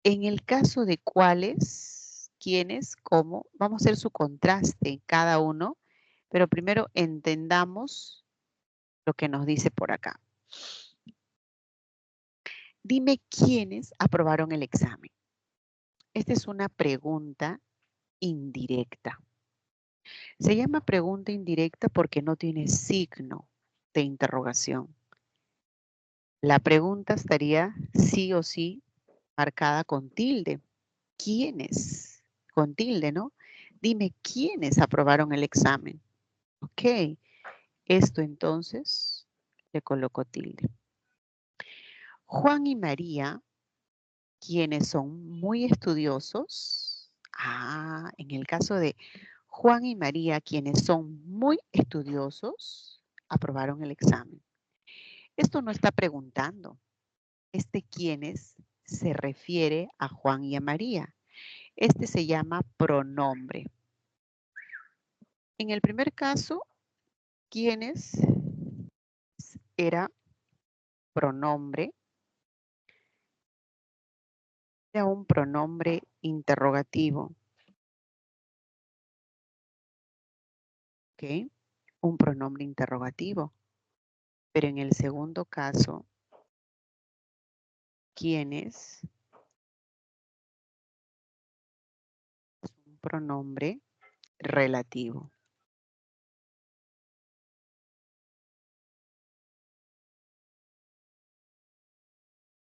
[SPEAKER 1] En el caso de cuáles, quiénes, cómo, vamos a hacer su contraste en cada uno, pero primero entendamos lo que nos dice por acá. Dime quiénes aprobaron el examen. Esta es una pregunta indirecta. Se llama pregunta indirecta porque no tiene signo de interrogación. La pregunta estaría sí o sí marcada con tilde. ¿Quiénes? Con tilde, ¿no? Dime quiénes aprobaron el examen. Ok, esto entonces le coloco tilde. Juan y María, quienes son muy estudiosos. En el caso de Juan y María, quienes son muy estudiosos, aprobaron el examen. Esto no está preguntando. Este quienes se refiere a Juan y a María. Este se llama pronombre. En el primer caso, quienes era pronombre, era un pronombre interrogativo. ¿Ok? Un pronombre interrogativo. Pero en el segundo caso, quienes es un pronombre relativo.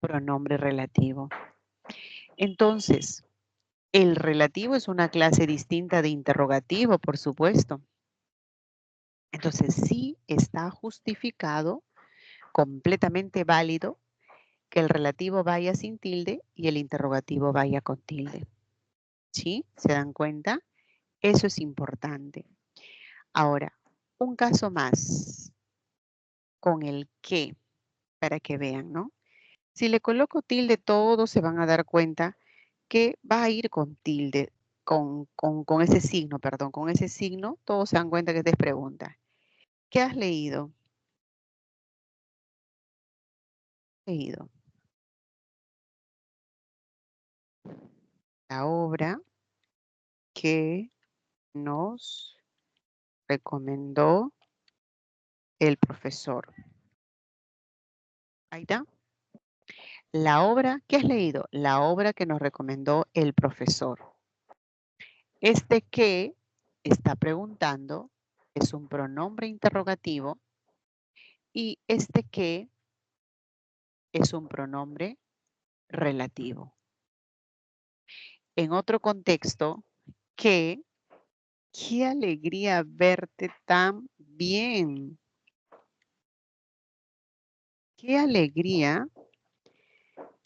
[SPEAKER 1] Pronombre relativo. Entonces, el relativo es una clase distinta de interrogativo, por supuesto. Entonces, sí está justificado, completamente válido, que el relativo vaya sin tilde y el interrogativo vaya con tilde. ¿Sí? ¿Se dan cuenta? Eso es importante. Ahora, un caso más con el que, para que vean, ¿no? Si le coloco tilde, todos se van a dar cuenta que va a ir con tilde, con ese signo, perdón, con ese signo, todos se dan cuenta que esta es pregunta. ¿Qué has leído? Leído. La obra que nos recomendó el profesor. Ahí está. La obra, ¿qué has leído? La obra que nos recomendó el profesor. Este que está preguntando es un pronombre interrogativo y este que es un pronombre relativo. En otro contexto, qué alegría verte tan bien. Qué alegría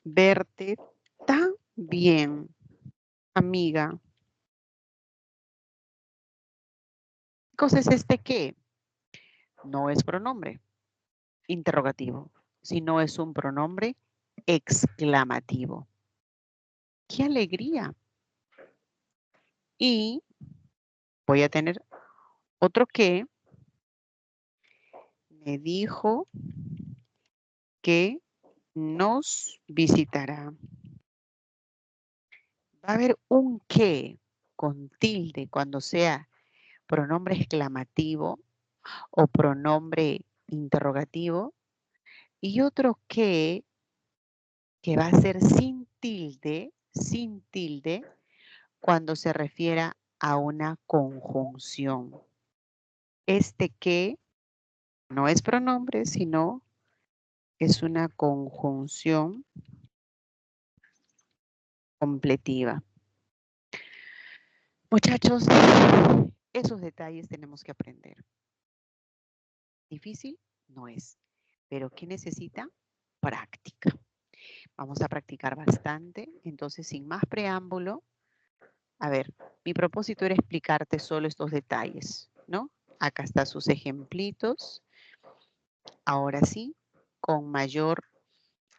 [SPEAKER 1] verte tan bien, amiga. ¿Qué cosa es este qué? No es pronombre interrogativo, sino es un pronombre exclamativo. ¡Qué alegría! Y voy a tener otro que me dijo que nos visitará. Va a haber un que con tilde cuando sea pronombre exclamativo o pronombre interrogativo y otro que va a ser sin tilde cuando se refiera a una conjunción. Este que no es pronombre, sino es una conjunción completiva. Muchachos, esos detalles tenemos que aprender. Difícil no es, pero ¿qué necesita? Práctica. Vamos a practicar bastante, entonces sin más preámbulo, a ver, mi propósito era explicarte solo estos detalles, ¿no? Acá están sus ejemplitos. Ahora sí, con mayor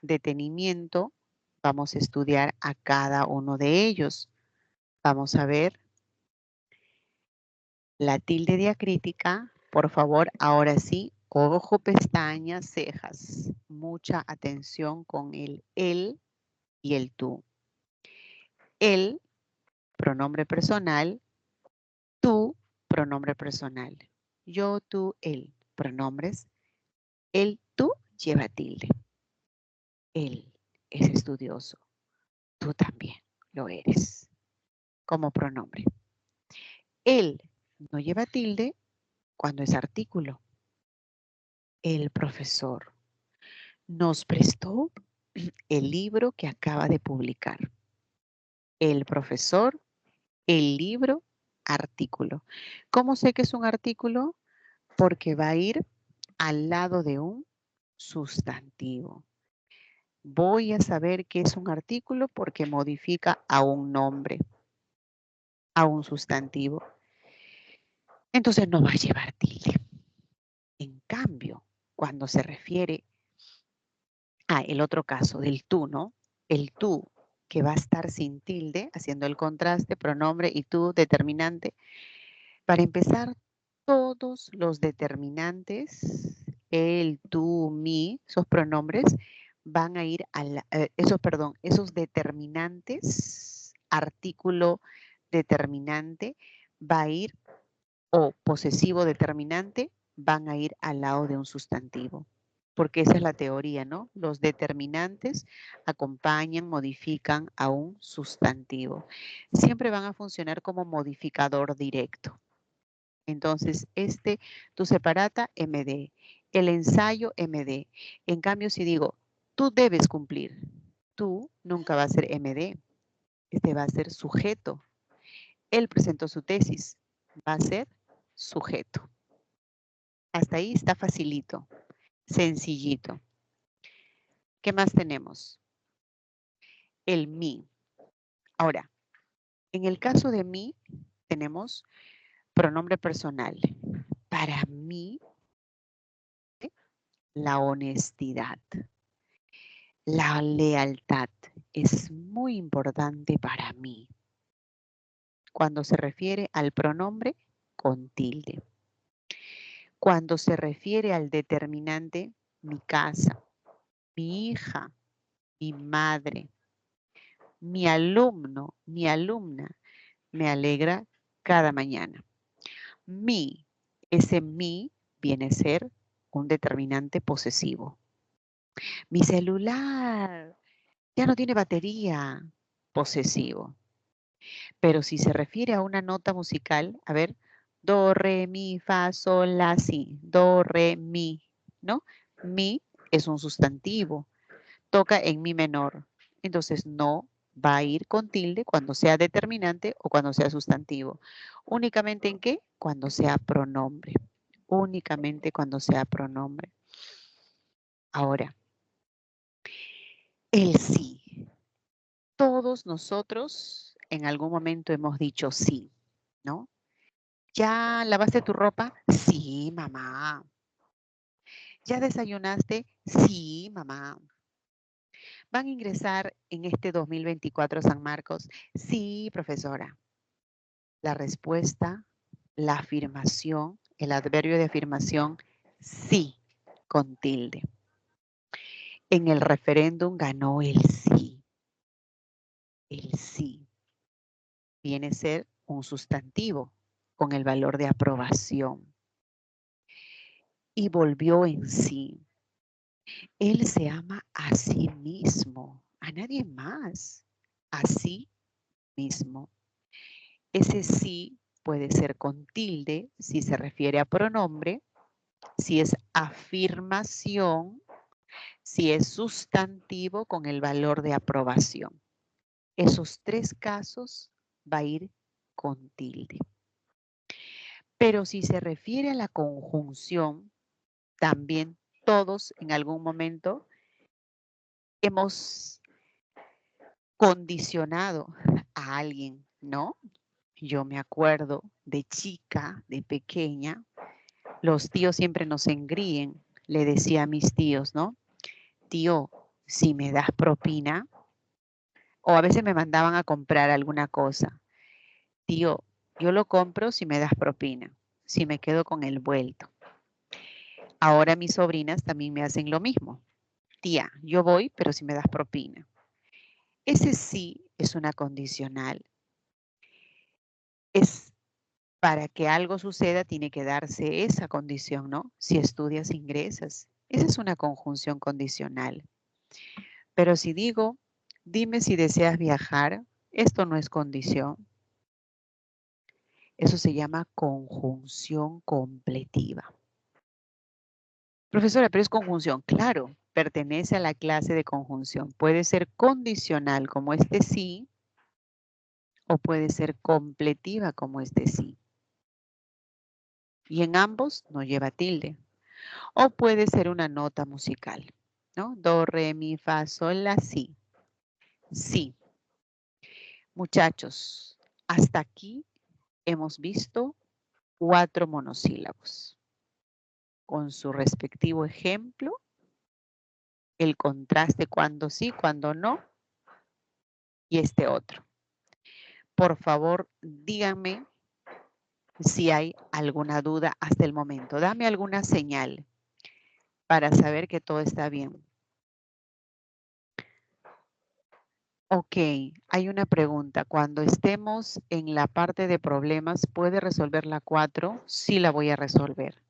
[SPEAKER 1] detenimiento, vamos a estudiar a cada uno de ellos. Vamos a ver la tilde diacrítica. Por favor, ahora sí, ojo, pestañas, cejas. Mucha atención con el él y el tú. El, pronombre personal. Tú, pronombre personal. Yo, tú, él. Pronombres. El, tú lleva tilde. Él es estudioso. Tú también lo eres. Como pronombre. Él no lleva tilde cuando es artículo. El profesor nos prestó el libro que acaba de publicar. El profesor, el libro, artículo. ¿Cómo sé que es un artículo? Porque va a ir al lado de un sustantivo. Voy a saber qué es un artículo porque modifica a un nombre, a un sustantivo. Entonces no va a llevar tilde. En cambio, cuando se refiere a el otro caso del tú, ¿no? El tú que va a estar sin tilde, haciendo el contraste, pronombre y tú, determinante. Para empezar, todos los determinantes, el, tú, mi, esos pronombres, van a ir a esos determinantes, artículo determinante, va a ir, o posesivo determinante, van a ir al lado de un sustantivo. Porque esa es la teoría, ¿no? Los determinantes acompañan, modifican a un sustantivo. Siempre van a funcionar como modificador directo. Entonces, tu separata, MD. El ensayo, MD. En cambio, si digo, tú debes cumplir, tú nunca va a ser MD. Este va a ser sujeto. Él presentó su tesis. Va a ser sujeto. Hasta ahí está facilito, sencillito. ¿Qué más tenemos? El mí. Ahora, en el caso de mí, tenemos pronombre personal. Para mí, la honestidad. La lealtad es muy importante para mí cuando se refiere al pronombre con tilde. Cuando se refiere al determinante, mi casa, mi hija, mi madre, mi alumno, mi alumna, me alegra cada mañana. Mi, ese mi viene a ser un determinante posesivo. Mi celular ya no tiene batería, posesivo. Pero si se refiere a una nota musical, a ver, do, re, mi, fa, sol, la, si, do, re, mi, ¿no? Mi es un sustantivo, toca en mi menor. Entonces no va a ir con tilde cuando sea determinante o cuando sea sustantivo. ¿Únicamente en qué? Cuando sea pronombre. Únicamente cuando sea pronombre. Ahora, el sí. Todos nosotros en algún momento hemos dicho sí, ¿no? ¿Ya lavaste tu ropa? Sí, mamá. ¿Ya desayunaste? Sí, mamá. ¿Van a ingresar en este 2024 a San Marcos? Sí, profesora. La respuesta, la afirmación, el adverbio de afirmación, sí, con tilde. En el referéndum ganó el sí. El sí viene a ser un sustantivo con el valor de aprobación. Y volvió en sí. Él se ama a sí mismo, a nadie más, a sí mismo. Ese sí puede ser con tilde si se refiere a pronombre, si es afirmación, si es sustantivo con el valor de aprobación. Esos tres casos va a ir con tilde. Pero si se refiere a la conjunción, también todos en algún momento hemos condicionado a alguien, ¿no? Yo me acuerdo de chica, de pequeña, los tíos siempre nos engríen, le decía a mis tíos, ¿no? Tío, si me das propina, o a veces me mandaban a comprar alguna cosa. Tío, yo lo compro si me das propina, si me quedo con el vuelto. Ahora mis sobrinas también me hacen lo mismo. Tía, yo voy, pero si me das propina. Ese sí es una condicional. Es para que algo suceda, tiene que darse esa condición, ¿no? Si estudias, ingresas. Esa es una conjunción condicional. Pero si digo, dime si deseas viajar, esto no es condición. Eso se llama conjunción completiva. Profesora, pero es conjunción. Claro, pertenece a la clase de conjunción. Puede ser condicional como este sí, o puede ser completiva como este sí. Y en ambos no lleva tilde. O puede ser una nota musical, ¿no? Do, re, mi, fa, sol, la, si. Sí. Muchachos, hasta aquí hemos visto 4 monosílabos con su respectivo ejemplo, el contraste cuando sí, cuando no, y este otro. Por favor, díganme si hay alguna duda hasta el momento. Dame alguna señal para saber que todo está bien. Ok, hay una pregunta. Cuando estemos en la parte de problemas, ¿puede resolver la 4? Sí la voy a resolver.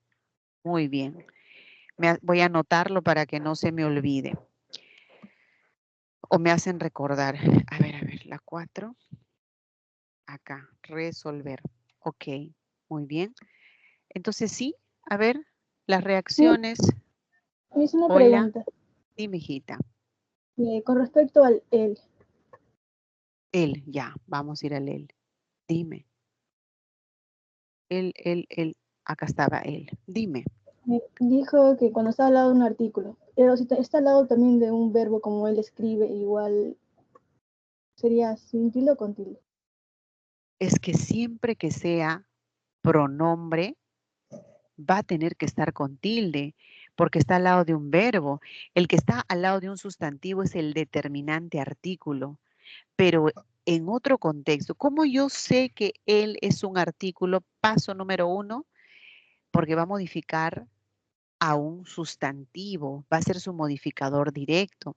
[SPEAKER 1] Muy bien. Voy a anotarlo para que no se me olvide. O me hacen recordar. A ver, la 4. Acá, resolver. Ok, muy bien. Entonces sí, a ver, las reacciones.
[SPEAKER 2] Es una
[SPEAKER 1] Hola,
[SPEAKER 2] pregunta.
[SPEAKER 1] dime, hijita.
[SPEAKER 2] Con respecto al él.
[SPEAKER 1] Él, ya, vamos a ir al él. Dime. Él. Acá estaba él. Dime.
[SPEAKER 2] Dijo que cuando está al lado de un artículo, pero si está al lado también de un verbo como él escribe, igual sería sin tilde o con tilde.
[SPEAKER 1] Es que siempre que sea pronombre, va a tener que estar con tilde, porque está al lado de un verbo. El que está al lado de un sustantivo es el determinante artículo. Pero en otro contexto, ¿cómo yo sé que él es un artículo? Paso número 1, porque va a modificar a un sustantivo, va a ser su modificador directo.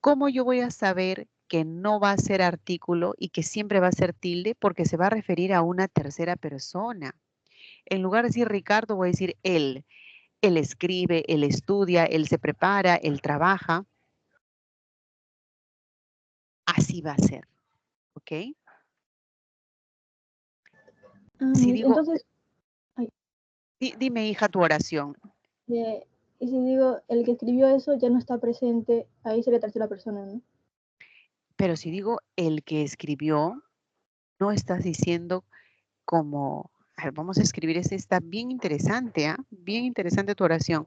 [SPEAKER 1] ¿Cómo yo voy a saber que no va a ser artículo y que siempre va a ser tilde? Porque se va a referir a una tercera persona. En lugar de decir Ricardo, voy a decir él. Él escribe, él estudia, él se prepara, él trabaja. Así va a ser, ¿ok? Si digo,
[SPEAKER 2] Entonces, ay,
[SPEAKER 1] dime hija tu oración,
[SPEAKER 2] y si digo, el que escribió eso ya no está presente, ahí sería tercera persona, ¿no?
[SPEAKER 1] pero si digo el que escribió, no estás diciendo como, a ver, vamos a escribir, este está bien interesante, ¿ah? Bien interesante tu oración.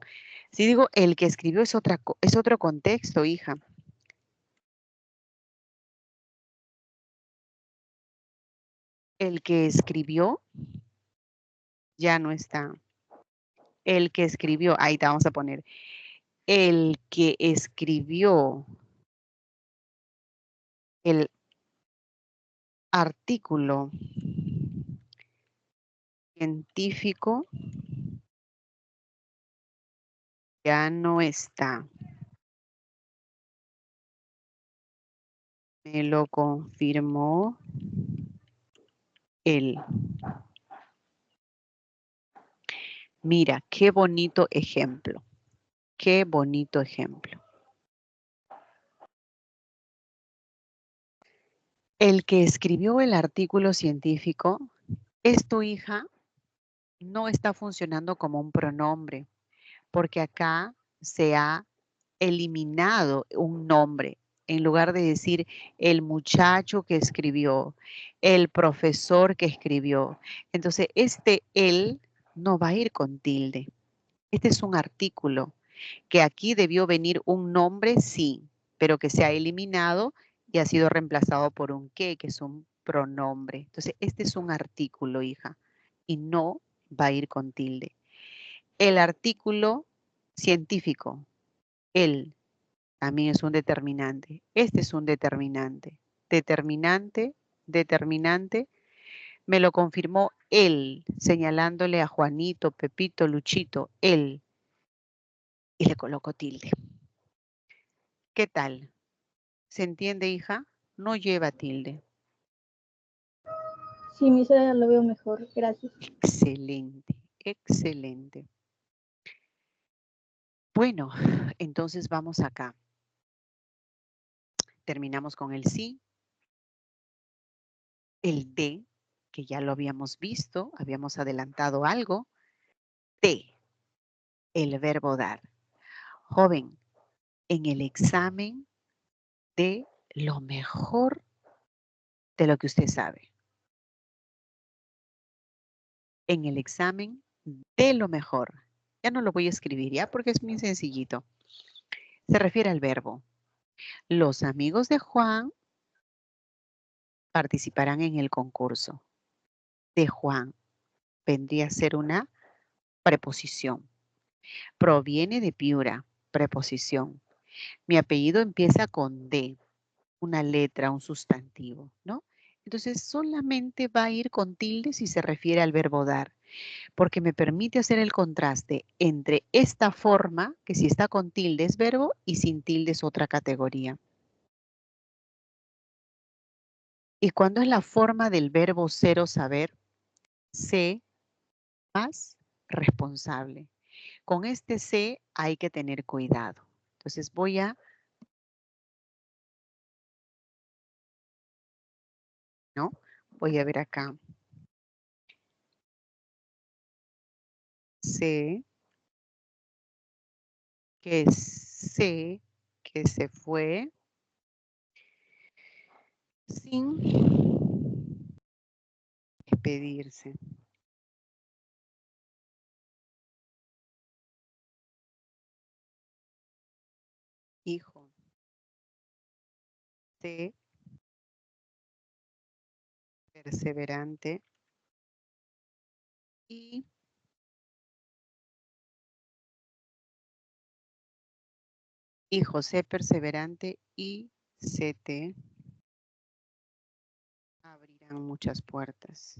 [SPEAKER 1] Si digo el que escribió es otro contexto, hija. El que escribió ya no está. El que escribió, ahí te vamos a poner. El que escribió el artículo científico ya no está. Me lo confirmó él. Mira, qué bonito ejemplo. Qué bonito ejemplo. El que escribió el artículo científico es tu hija, no está funcionando como un pronombre, porque acá se ha eliminado un nombre. En lugar de decir el muchacho que escribió, el profesor que escribió. Entonces, este él no va a ir con tilde. Este es un artículo que aquí debió venir un nombre, sí, pero que se ha eliminado y ha sido reemplazado por un que es un pronombre. Entonces, este es un artículo, hija, y no va a ir con tilde. El artículo científico, él, también es un determinante. Este es un determinante. Determinante, determinante. Me lo confirmó él, señalándole a Juanito, Pepito, Luchito, él. Y le coloco tilde. ¿Qué tal? ¿Se entiende, hija? No lleva tilde.
[SPEAKER 2] Sí, mi ya lo veo mejor, gracias.
[SPEAKER 1] Excelente, excelente. Bueno, entonces vamos acá. Terminamos con el sí. El de, que ya lo habíamos visto, habíamos adelantado algo. De, el verbo dar. Joven, en el examen de lo mejor de lo que usted sabe. En el examen de lo mejor. Ya no lo voy a escribir ya porque es muy sencillito. Se refiere al verbo. Los amigos de Juan participarán en el concurso. De Juan vendría a ser una preposición. Proviene de Piura, preposición. Mi apellido empieza con D, una letra, un sustantivo, ¿no? Entonces solamente va a ir con tilde si se refiere al verbo dar, porque me permite hacer el contraste entre esta forma, que si está con tilde es verbo y sin tilde es otra categoría. ¿Y cuándo es la forma del verbo ser o saber? Sé más responsable. Con este sé hay que tener cuidado. Entonces voy a, ¿no? Voy a ver acá. Sé que se fue sin despedirse. Hijo, sé perseverante y Y José perseverante y se te abrirán muchas puertas.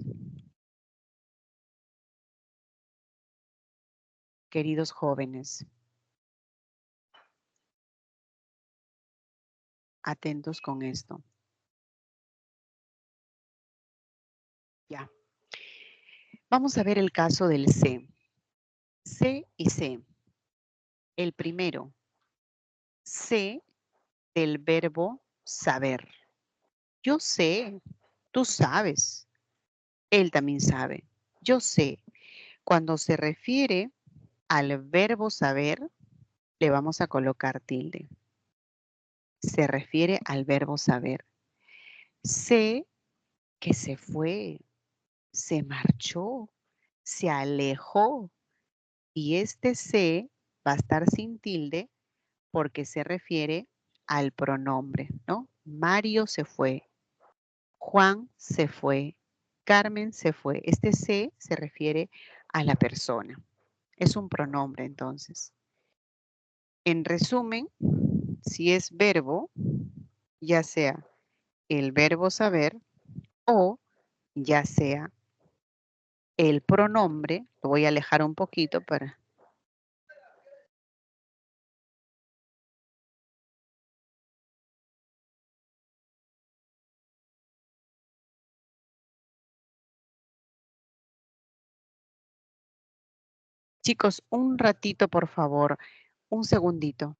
[SPEAKER 1] Queridos jóvenes, atentos con esto. Ya. Vamos a ver el caso del sé. Sé y sé. El primero, sé del verbo saber. Yo sé, tú sabes, él también sabe. Yo sé. Cuando se refiere al verbo saber, le vamos a colocar tilde. Se refiere al verbo saber. Sé que se fue, se marchó, se alejó. Y este sé va a estar sin tilde porque se refiere al pronombre, ¿no? Mario se fue, Juan se fue, Carmen se fue. Este se refiere a la persona. Es un pronombre entonces. En resumen, si es verbo, ya sea el verbo saber o ya sea el pronombre, lo voy a alejar un poquito para... Chicos, un ratito, por favor, un segundito.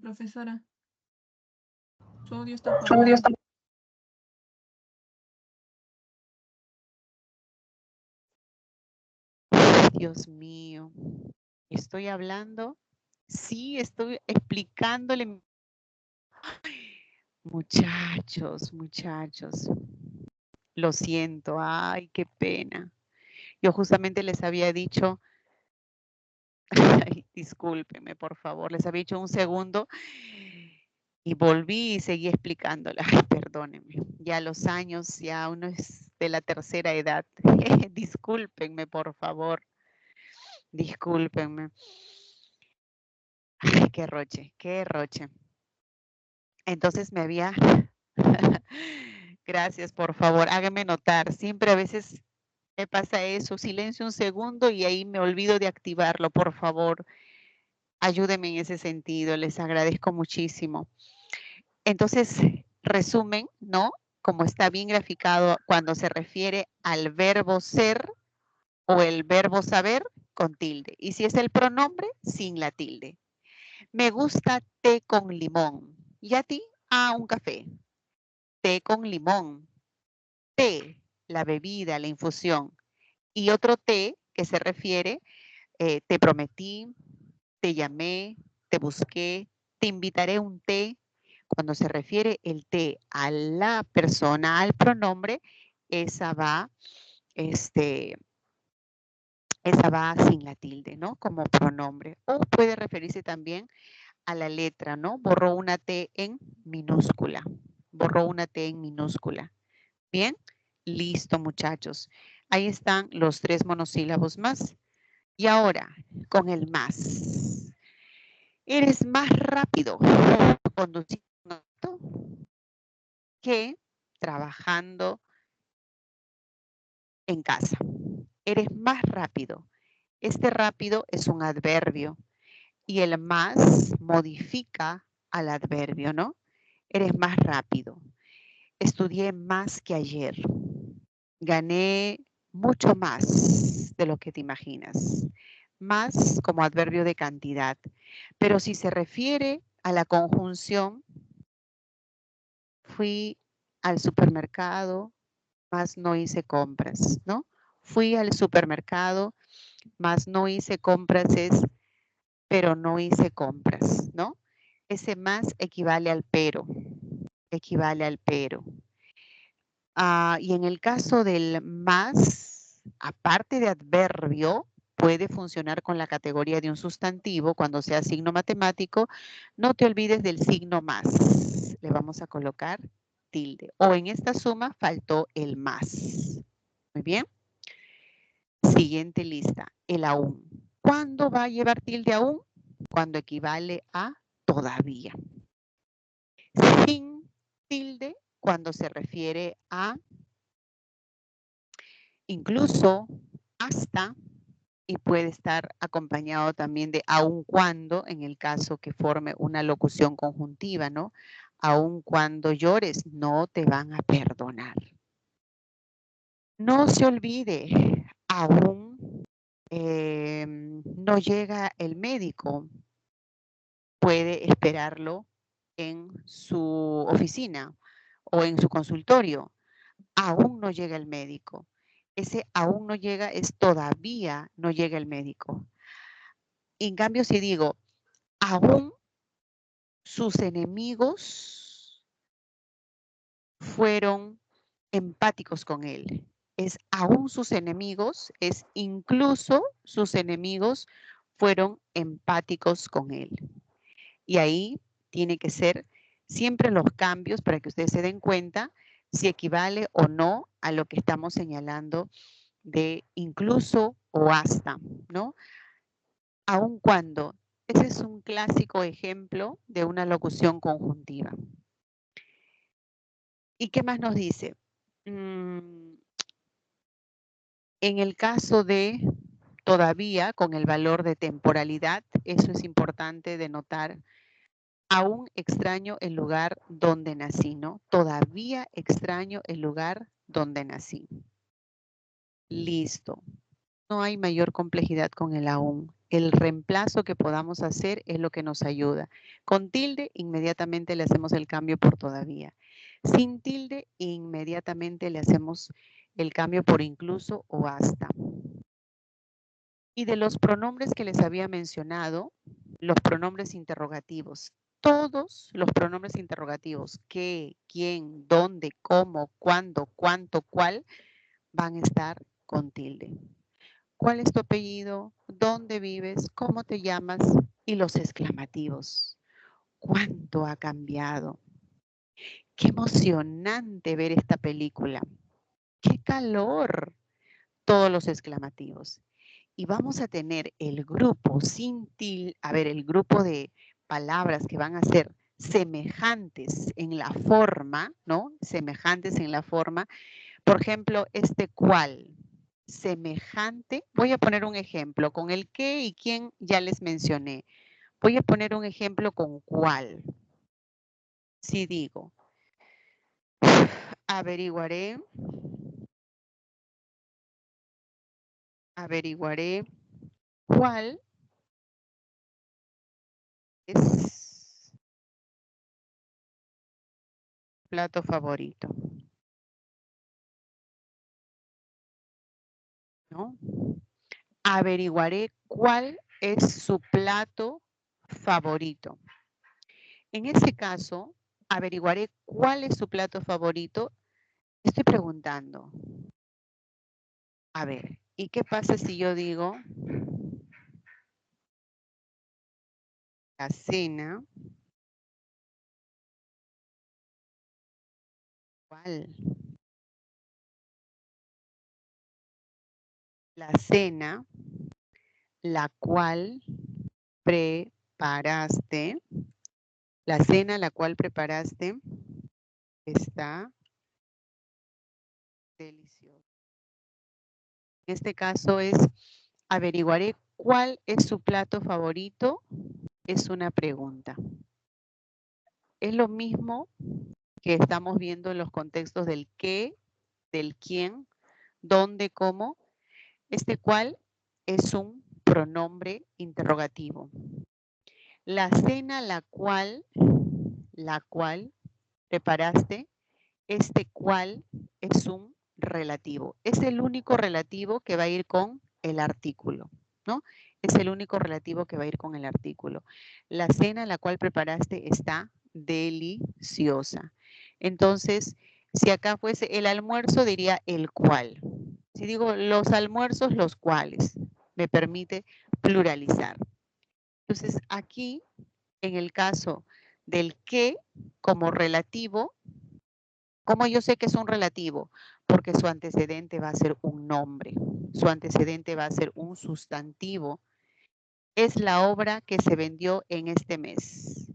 [SPEAKER 4] Profesora. Su audio está apagado.
[SPEAKER 1] Dios mío. Estoy hablando. Sí, estoy explicándole. Muchachos, muchachos. Lo siento. Ay, qué pena. Yo justamente les había dicho, ay, discúlpenme, por favor, les había dicho un segundo y volví y seguí explicándole. Ay, perdónenme. Ya los años, ya uno es de la tercera edad. Discúlpenme, por favor. Discúlpenme. Ay, qué roche, qué roche. Entonces me había... Gracias, por favor, hágame notar. Siempre a veces me pasa eso, silencio un segundo y ahí me olvido de activarlo, por favor. Ayúdenme en ese sentido, les agradezco muchísimo. Entonces, resumen, ¿no? Como está bien graficado cuando se refiere al verbo ser o el verbo saber con tilde. Y si es el pronombre, sin la tilde. Me gusta té con limón. ¿Y a ti? Ah, un café. Té con limón. Té, la bebida, la infusión. Y otro té que se refiere, te prometí, te llamé, te busqué, te invitaré a un té. Cuando se refiere el té a la persona, al pronombre, esa va sin la tilde, ¿no? Como pronombre. O puede referirse también a la letra, ¿no? Borró una T en minúscula. Borró una T en minúscula. Bien, listo, muchachos. Ahí están los 3 monosílabos más. Y ahora, con el más. Eres más rápido conduciendo un auto que trabajando en casa. Eres más rápido. Este rápido es un adverbio y el más modifica al adverbio, ¿no? Eres más rápido. Estudié más que ayer. Gané mucho más de lo que te imaginas. Más como adverbio de cantidad. Pero si se refiere a la conjunción, fui al supermercado, más no hice compras, ¿no? Fui al supermercado, más no hice compras es, pero no hice compras, ¿no? Ese más equivale al pero, equivale al pero. Y en el caso del más, aparte de adverbio, puede funcionar con la categoría de un sustantivo cuando sea signo matemático. No te olvides del signo más. Le vamos a colocar tilde. O en esta suma faltó el más. Muy bien. Siguiente lista, el aún. ¿Cuándo va a llevar tilde aún? Cuando equivale a todavía. Sin tilde, cuando se refiere a incluso, hasta, y puede estar acompañado también de aun cuando, en el caso que forme una locución conjuntiva, ¿no? Aun cuando llores, no te van a perdonar. No se olvide, aún no llega el médico, puede esperarlo en su oficina o en su consultorio. Aún no llega el médico. Ese aún no llega es todavía no llega el médico. En cambio, si digo, aún sus enemigos fueron empáticos con él. Es aún sus enemigos, es incluso sus enemigos fueron empáticos con él. Y ahí tiene que ser siempre los cambios para que ustedes se den cuenta si equivale o no a lo que estamos señalando de incluso o hasta, ¿no? Aun cuando. Ese es un clásico ejemplo de una locución conjuntiva. ¿Y qué más nos dice? En el caso de todavía, con el valor de temporalidad, eso es importante de notar. Aún extraño el lugar donde nací, ¿no? Todavía extraño el lugar donde nací. Listo. No hay mayor complejidad con el aún. El reemplazo que podamos hacer es lo que nos ayuda. Con tilde, inmediatamente le hacemos el cambio por todavía. Sin tilde, inmediatamente le hacemos el cambio por incluso o hasta. Y de los pronombres que les había mencionado, los pronombres interrogativos. Todos los pronombres interrogativos, qué, quién, dónde, cómo, cuándo, cuánto, cuál, van a estar con tilde. ¿Cuál es tu apellido? ¿Dónde vives? ¿Cómo te llamas? Y los exclamativos. ¿Cuánto ha cambiado? Qué emocionante ver esta película. ¡Qué calor! Todos los exclamativos. Y vamos a tener el grupo sin tilde, el grupo de palabras que van a ser semejantes en la forma, ¿no? Semejantes en la forma. Por ejemplo, este cual, semejante. Voy a poner un ejemplo. Con el qué y quién ya les mencioné. Voy a poner un ejemplo con cuál. Si digo, averiguaré cuál es plato favorito, ¿no? Averiguaré cuál es su plato favorito. En este caso, averiguaré cuál es su plato favorito. Estoy preguntando. A ver, ¿y qué pasa si yo digo la cena? ¿Cuál? La cena, la cual preparaste. La cena, la cual preparaste, está deliciosa. En este caso es, averiguaré cuál es su plato favorito. Es una pregunta. Es lo mismo que estamos viendo en los contextos del qué, del quién, dónde, cómo. Este cuál es un pronombre interrogativo. La cena la cual preparaste, este cual es un relativo. Es el único relativo que va a ir con el artículo, ¿no? Es el único relativo que va a ir con el artículo. La cena la cual preparaste está deliciosa. Entonces, si acá fuese el almuerzo, diría el cual. Si digo los almuerzos, los cuales. Me permite pluralizar. Entonces, aquí, en el caso del qué como relativo, ¿cómo yo sé que es un relativo? Porque su antecedente va a ser un nombre. Su antecedente va a ser un sustantivo. Es la obra que se vendió en este mes.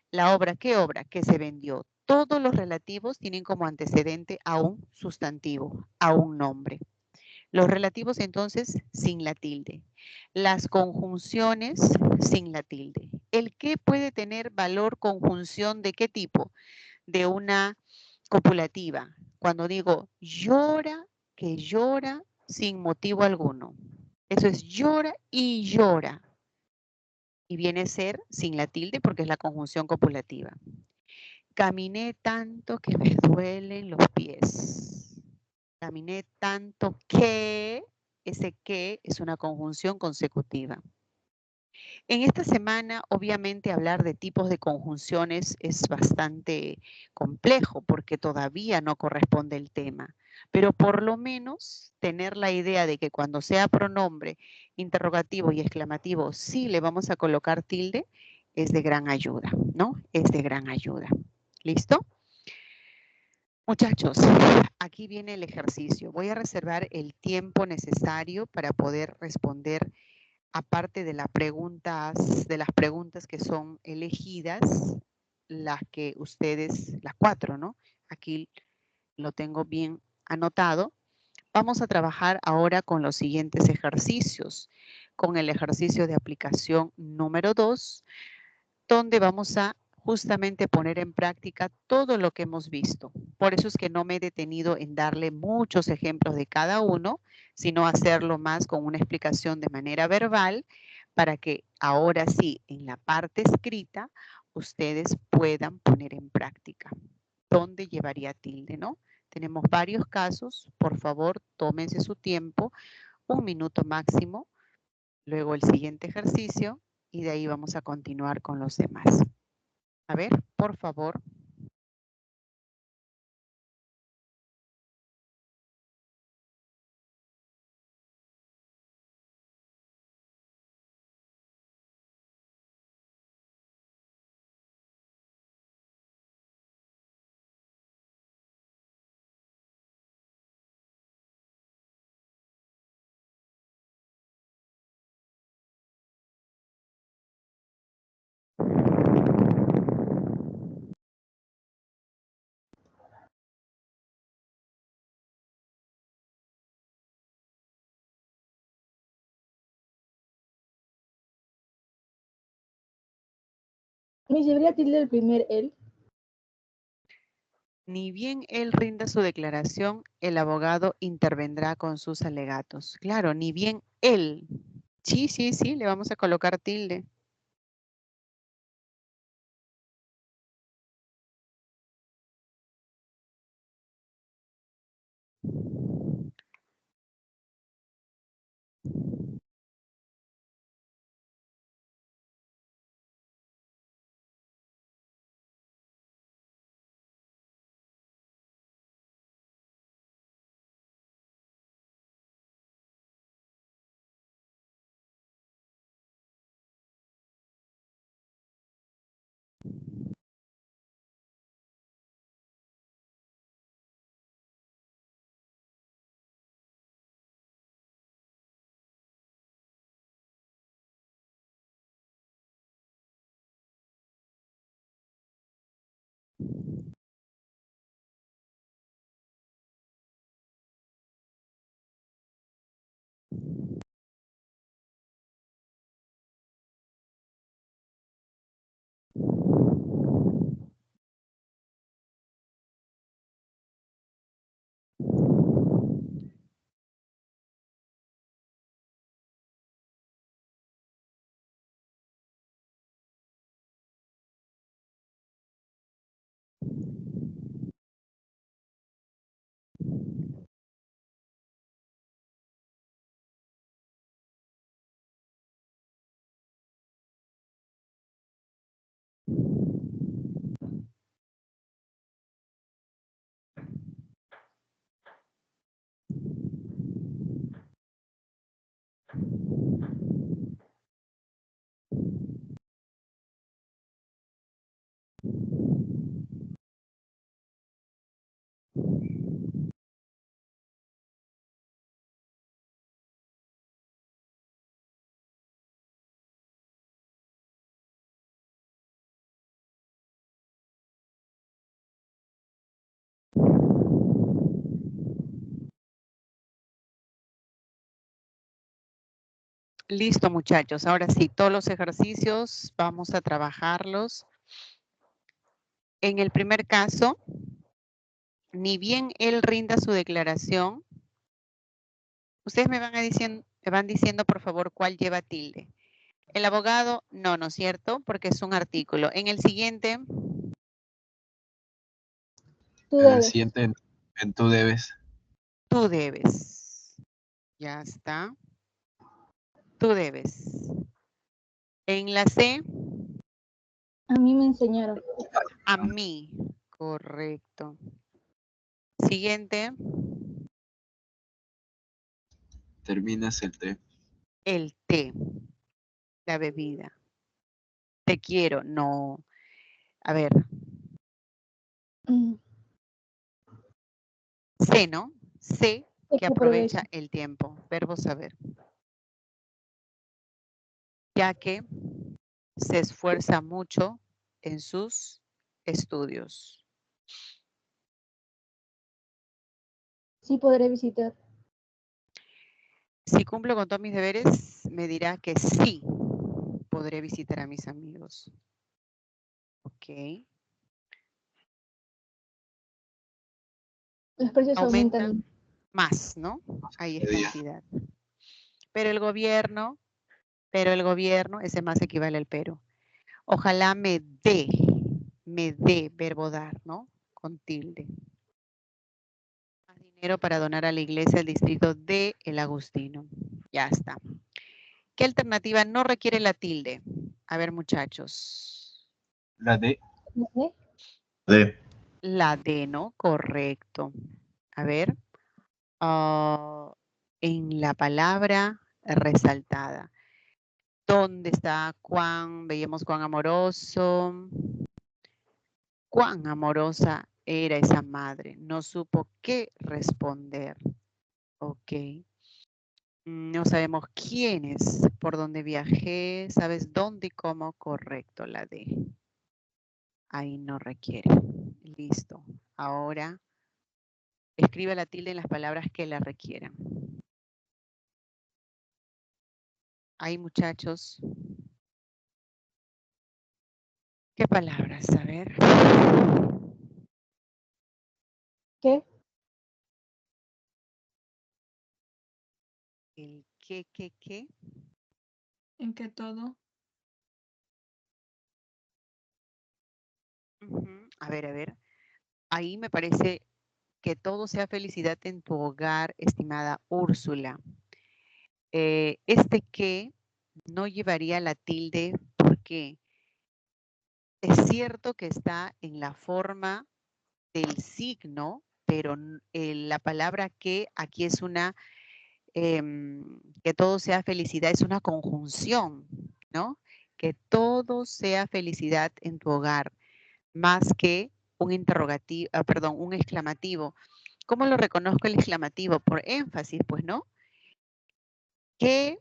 [SPEAKER 1] La obra, ¿qué obra? Que se vendió. Todos los relativos tienen como antecedente a un sustantivo, a un nombre. Los relativos entonces sin la tilde. Las conjunciones sin la tilde. ¿El qué puede tener valor conjunción de qué tipo? De una copulativa. Cuando digo llora, que llora sin motivo alguno. Eso es llora y llora. Y viene a ser sin la tilde porque es la conjunción copulativa. Caminé tanto que me duelen los pies. Caminé tanto que, ese que es una conjunción consecutiva. En esta semana, obviamente, hablar de tipos de conjunciones es bastante complejo porque todavía no corresponde el tema. Pero por lo menos tener la idea de que cuando sea pronombre, interrogativo y exclamativo, sí le vamos a colocar tilde, es de gran ayuda, ¿no? Es de gran ayuda. ¿Listo? Muchachos, aquí viene el ejercicio. Voy a reservar el tiempo necesario para poder responder, aparte de las preguntas que son elegidas, las que ustedes, las 4, ¿no? Aquí lo tengo bien anotado. Vamos a trabajar ahora con los siguientes ejercicios. Con el ejercicio de aplicación número 2, donde vamos a justamente poner en práctica todo lo que hemos visto. Por eso es que no me he detenido en darle muchos ejemplos de cada uno, sino hacerlo más con una explicación de manera verbal para que ahora sí, en la parte escrita, ustedes puedan poner en práctica. ¿Dónde llevaría tilde, no? Tenemos varios casos. Por favor, tómense su tiempo, 1 minuto máximo. Luego el siguiente ejercicio y de ahí vamos a continuar con los demás. A ver, por favor.
[SPEAKER 2] ¿Me debería tilde el primer él?
[SPEAKER 1] Ni bien él rinda su declaración, el abogado intervendrá con sus alegatos. Claro, ni bien él. Sí, sí, sí, le vamos a colocar tilde. Listo, muchachos. Ahora sí, todos los ejercicios vamos a trabajarlos. En el primer caso, ni bien él rinda su declaración, ustedes me van diciendo, por favor, cuál lleva tilde. El abogado, no, ¿no es cierto? Porque es un artículo. En el siguiente,
[SPEAKER 2] Tú
[SPEAKER 3] En el
[SPEAKER 2] debes.
[SPEAKER 3] siguiente, en tú debes.
[SPEAKER 1] tú debes. Ya está. Tú debes. En la C,
[SPEAKER 2] A mí me enseñaron.
[SPEAKER 1] a mí. Correcto. Siguiente,
[SPEAKER 3] Terminas el té.
[SPEAKER 1] el té, la bebida. Te quiero, no. A ver,
[SPEAKER 2] Mm,
[SPEAKER 1] C, ¿no? C,
[SPEAKER 2] Es
[SPEAKER 1] que
[SPEAKER 2] que aprovecho.
[SPEAKER 1] aprovecha el tiempo. Verbo saber. Ya que se esfuerza mucho en sus estudios.
[SPEAKER 2] Sí podré visitar.
[SPEAKER 1] Si cumplo con todos mis deberes, me dirá que sí podré visitar a mis amigos. Ok.
[SPEAKER 2] Los precios
[SPEAKER 1] Aumentan
[SPEAKER 2] aumentan.
[SPEAKER 1] más, ¿no? Ahí es
[SPEAKER 3] Día.
[SPEAKER 1] cantidad. Pero el gobierno Pero el gobierno, ese más equivale al pero. Ojalá me dé, verbo dar, ¿no? Con tilde. Más dinero para donar a la iglesia del distrito de El Agustino. Ya está. ¿Qué alternativa no requiere la tilde? A ver, muchachos.
[SPEAKER 3] La D.
[SPEAKER 2] ¿Vale?
[SPEAKER 5] D.
[SPEAKER 1] La D, ¿no? Correcto. A ver. En la palabra resaltada. ¿Dónde está cuán? Veíamos cuán amoroso. Cuán amorosa era esa madre. No supo qué responder. Ok. No sabemos quién es, por dónde viajé, sabes dónde y cómo. Correcto, la D. Ahí no requiere. Listo. Ahora escribe la tilde en las palabras que la requieran. Ahí, muchachos. ¿Qué palabras? A ver.
[SPEAKER 2] ¿Qué?
[SPEAKER 1] El qué.
[SPEAKER 4] ¿En qué todo?
[SPEAKER 1] A ver. Ahí me parece que todo sea felicidad en tu hogar, estimada Úrsula. Este que no llevaría la tilde porque es cierto que está en la forma del signo, pero la palabra que aquí es una, que todo sea felicidad, es una conjunción, ¿no? Que todo sea felicidad en tu hogar, más que un interrogativo, un exclamativo. ¿Cómo lo reconozco el exclamativo? Por énfasis, pues, ¿no? Qué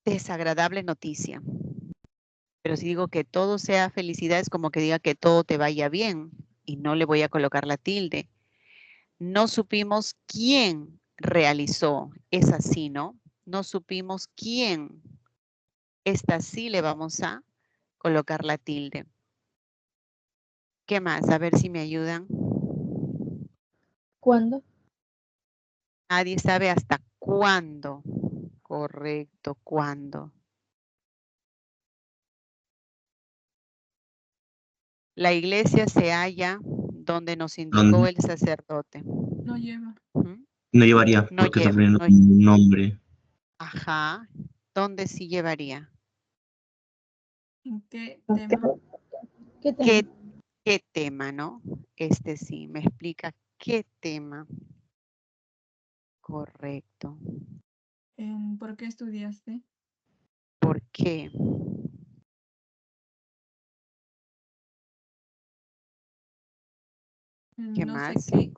[SPEAKER 1] desagradable noticia. Pero si digo que todo sea felicidad, es como que diga que todo te vaya bien y no le voy a colocar la tilde. No supimos quién realizó, es así, ¿no? No supimos quién. Esta sí le vamos a colocar la tilde. ¿Qué más? A ver si me ayudan.
[SPEAKER 2] ¿Cuándo?
[SPEAKER 1] Nadie sabe hasta cuándo. Correcto, cuándo. La iglesia se halla donde nos indicó
[SPEAKER 5] ¿Dónde?
[SPEAKER 1] el sacerdote.
[SPEAKER 4] No lleva.
[SPEAKER 1] ¿Mm?
[SPEAKER 5] No llevaría,
[SPEAKER 1] No
[SPEAKER 5] porque está
[SPEAKER 1] lleva.
[SPEAKER 5] poniendo
[SPEAKER 1] No,
[SPEAKER 5] un nombre.
[SPEAKER 1] ajá. ¿Dónde sí llevaría?
[SPEAKER 4] ¿En qué
[SPEAKER 2] ¿Qué?
[SPEAKER 4] tema?
[SPEAKER 2] ¿Qué tema?
[SPEAKER 1] ¿Qué tema, no? Este sí, me explica qué tema. Correcto.
[SPEAKER 4] ¿Por qué estudiaste?
[SPEAKER 1] ¿Por qué? ¿Qué
[SPEAKER 4] No sé
[SPEAKER 1] más?
[SPEAKER 4] qué.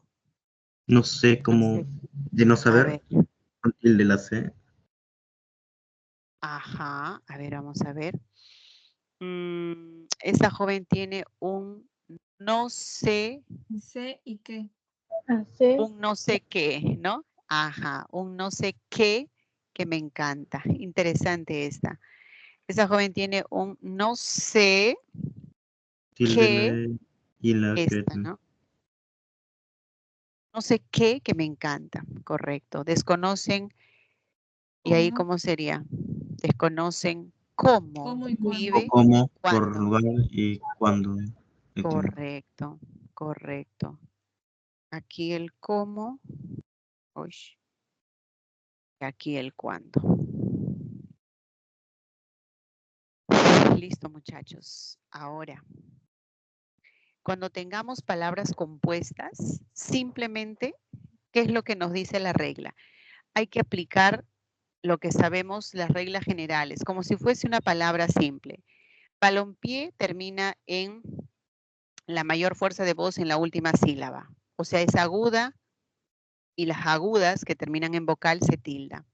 [SPEAKER 5] No sé
[SPEAKER 1] No
[SPEAKER 5] cómo,
[SPEAKER 1] sé.
[SPEAKER 5] de no
[SPEAKER 1] A
[SPEAKER 5] saber,
[SPEAKER 1] ver.
[SPEAKER 5] con tilde la C.
[SPEAKER 1] Ajá. A ver, vamos a ver. Esta joven tiene un no sé,
[SPEAKER 4] Sé y qué.
[SPEAKER 2] Hacer.
[SPEAKER 1] un no sé qué, ¿no? Ajá, un no sé qué que me encanta. Interesante esta. Esa joven tiene un no sé
[SPEAKER 5] Tilde la
[SPEAKER 1] qué,
[SPEAKER 5] E y la que
[SPEAKER 1] esta, ¿no? No sé qué que me encanta. Correcto. Desconocen, y ahí
[SPEAKER 4] ¿Cómo?
[SPEAKER 1] cómo sería. Desconocen cómo
[SPEAKER 4] ¿Cómo y cuándo?
[SPEAKER 1] vive,
[SPEAKER 5] como, por
[SPEAKER 1] cuándo.
[SPEAKER 5] lugar y cuándo. El tiempo.
[SPEAKER 1] Correcto. Aquí el cómo. Uy, y aquí el cuándo. Listo, muchachos. Ahora, cuando tengamos palabras compuestas, simplemente, ¿qué es lo que nos dice la regla? Hay que aplicar lo que sabemos, las reglas generales, como si fuese una palabra simple. Balompié termina en la mayor fuerza de voz en la última sílaba. O sea, es aguda y las agudas que terminan en vocal se tilda.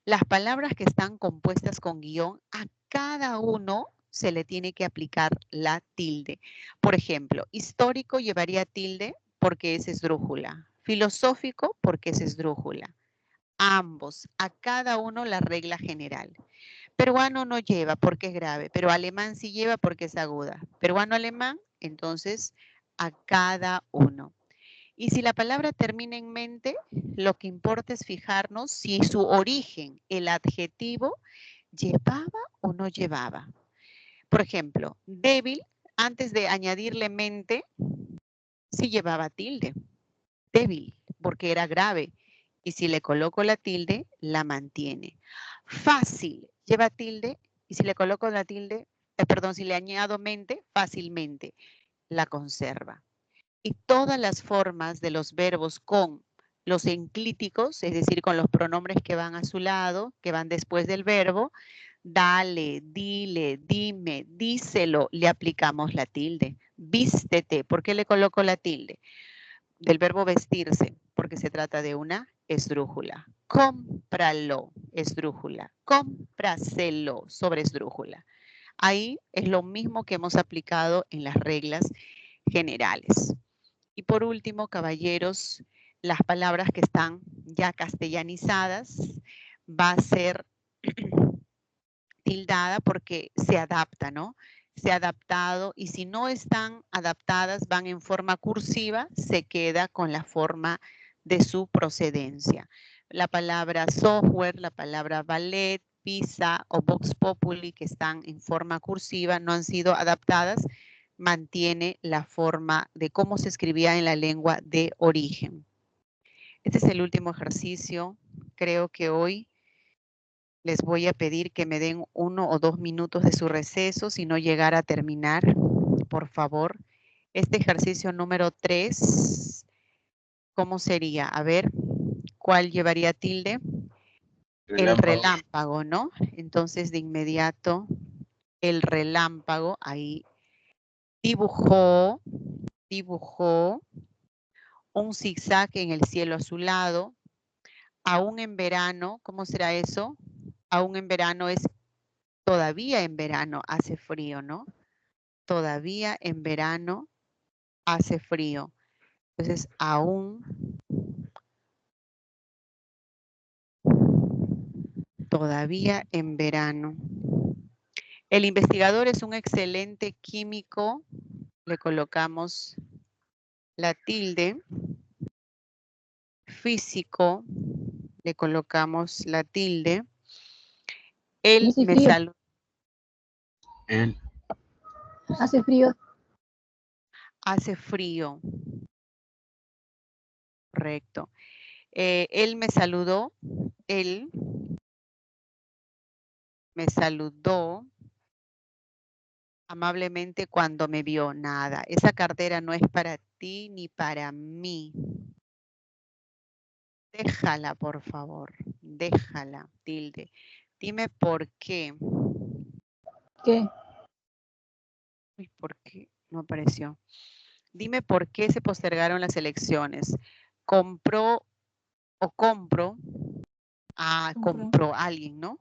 [SPEAKER 1] Las palabras que están compuestas con guión, a cada uno se le tiene que aplicar la tilde. Por ejemplo, histórico llevaría tilde porque es esdrújula. Filosófico porque es esdrújula. Ambos, a cada uno la regla general. Peruano no lleva porque es grave, pero alemán sí lleva porque es aguda. Peruano-alemán, entonces a cada uno. Y si la palabra termina en mente, lo que importa es fijarnos si su origen, el adjetivo, ¿llevaba o no llevaba? Por ejemplo, débil, antes de añadirle mente, sí llevaba tilde. Débil, porque era grave. Y si le coloco la tilde, la mantiene. Fácil, lleva tilde. Y si le coloco la tilde, perdón, si le añado mente, fácilmente la conserva. Y todas las formas de los verbos con los enclíticos, es decir, con los pronombres que van a su lado, que van después del verbo, dale, dile, dime, díselo, le aplicamos la tilde. Vístete, ¿por qué le coloco la tilde? Del verbo vestirse, porque se trata de una esdrújula. Cómpralo, esdrújula. Cómpraselo, sobre esdrújula. Ahí es lo mismo que hemos aplicado en las reglas generales. Y por último, caballeros, las palabras que están ya castellanizadas va a ser tildada porque se adapta, ¿no? Se ha adaptado y si no están adaptadas, van en forma cursiva, se queda con la forma de su procedencia. La palabra software, la palabra ballet, pizza o vox populi que están en forma cursiva no han sido adaptadas, mantiene la forma de cómo se escribía en la lengua de origen. Este es el último ejercicio. Creo que hoy les voy a pedir que me den 1 o 2 minutos de su receso, si no llegara a terminar, por favor. Este ejercicio número 3, ¿cómo sería? A ver, ¿cuál llevaría tilde? El relámpago, ¿no? Entonces, de inmediato, el relámpago, ahí dibujó un zigzag en el cielo azulado. Aún en verano, ¿cómo será eso? Aún en verano es todavía en verano hace frío, ¿no? Todavía en verano hace frío. Entonces, aún todavía en verano. El investigador es un excelente químico. Le colocamos la tilde. Físico, le colocamos la tilde. Él
[SPEAKER 2] Hace
[SPEAKER 1] me
[SPEAKER 2] frío.
[SPEAKER 1] saludó.
[SPEAKER 3] Él.
[SPEAKER 2] Hace frío.
[SPEAKER 1] Hace frío. Correcto. Él me saludó. Él me saludó amablemente cuando me vio. Nada. Esa cartera no es para ti ni para mí. Déjala, por favor. Déjala, tilde. Dime por qué.
[SPEAKER 2] ¿Qué?
[SPEAKER 1] Uy, ¿por qué no apareció? Dime por qué se postergaron las elecciones. ¿Compró o compro? Ah, compró alguien, ¿no?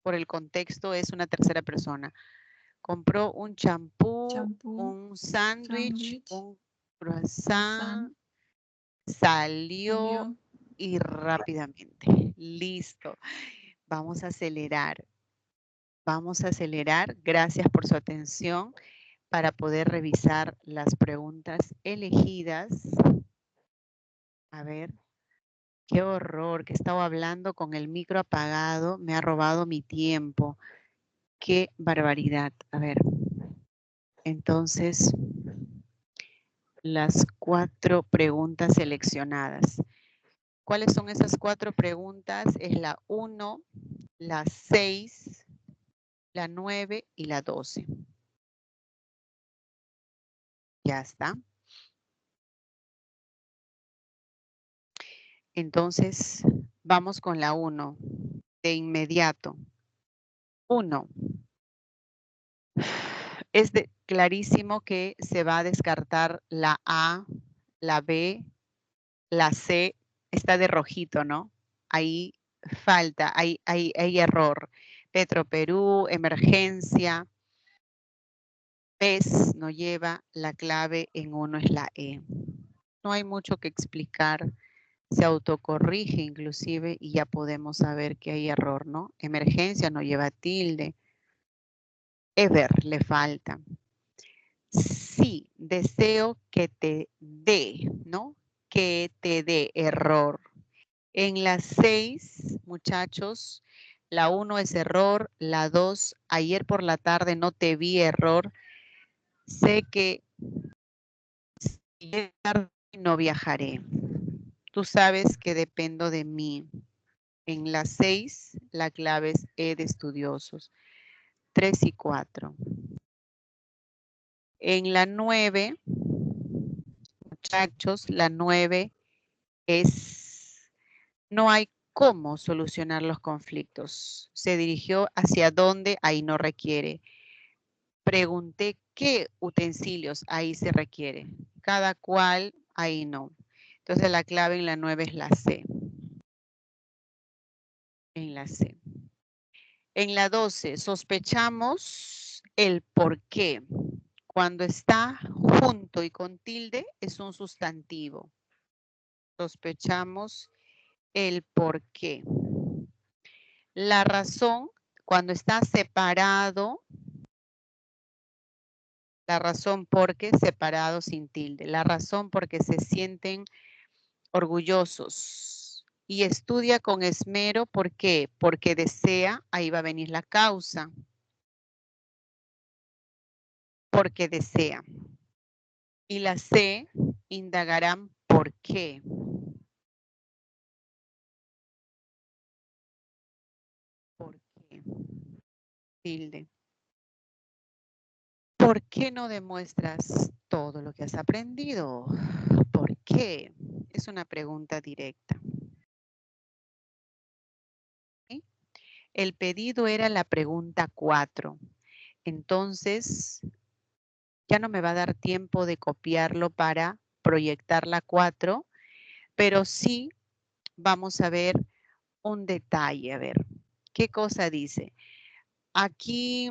[SPEAKER 1] Por el contexto es una tercera persona. Compró un champú, un sándwich, un croissant, salió y rápidamente. Listo. Vamos a acelerar. Vamos a acelerar. Gracias por su atención para poder revisar las preguntas elegidas. A ver. Qué horror, que estaba hablando con el micro apagado, me ha robado mi tiempo. Qué barbaridad. A ver. Entonces, las 4 preguntas seleccionadas. ¿Cuáles son esas 4 preguntas? Es la 1, la 6, la 9 y la 12. Ya está. Entonces, vamos con la 1. De inmediato. 1. Es clarísimo que se va a descartar la A, la B, la C, está de rojito, ¿no? Ahí falta, hay error. Petroperú, emergencia, PES no lleva, la clave en 1 es la E. No hay mucho que explicar, se autocorrige inclusive y ya podemos saber que hay error, ¿no? Emergencia no lleva tilde. Ever le falta. Sí, deseo que te dé, ¿no? Que te dé error. En las 6, muchachos, La 1 es error. La 2, ayer por la tarde no te vi, error. Sé que si es tarde no viajaré. Tú sabes que dependo de mí. En la 6, la clave es E de estudiosos. 3 y 4. En la 9, muchachos, la 9 es, no hay cómo solucionar los conflictos. Se dirigió hacia dónde, ahí no requiere. Pregunté qué utensilios, ahí se requiere. Cada cual, ahí no. Entonces la clave en la 9 es la C. En la C. En la 12, sospechamos el por qué. Cuando está junto y con tilde es un sustantivo. Sospechamos el por qué. La razón, cuando está separado, la razón porque separado sin tilde. La razón porque se sienten orgullosos. Y estudia con esmero, ¿por qué? Porque desea, ahí va a venir la causa. Porque desea. Y la C, indagarán por qué. ¿Por qué? Tilde. ¿Por qué no demuestras todo lo que has aprendido? ¿Por qué? Es una pregunta directa. ¿Sí? El pedido era la pregunta 4. Entonces, ya no me va a dar tiempo de copiarlo para proyectar la 4, pero sí vamos a ver un detalle. A ver, ¿qué cosa dice? Aquí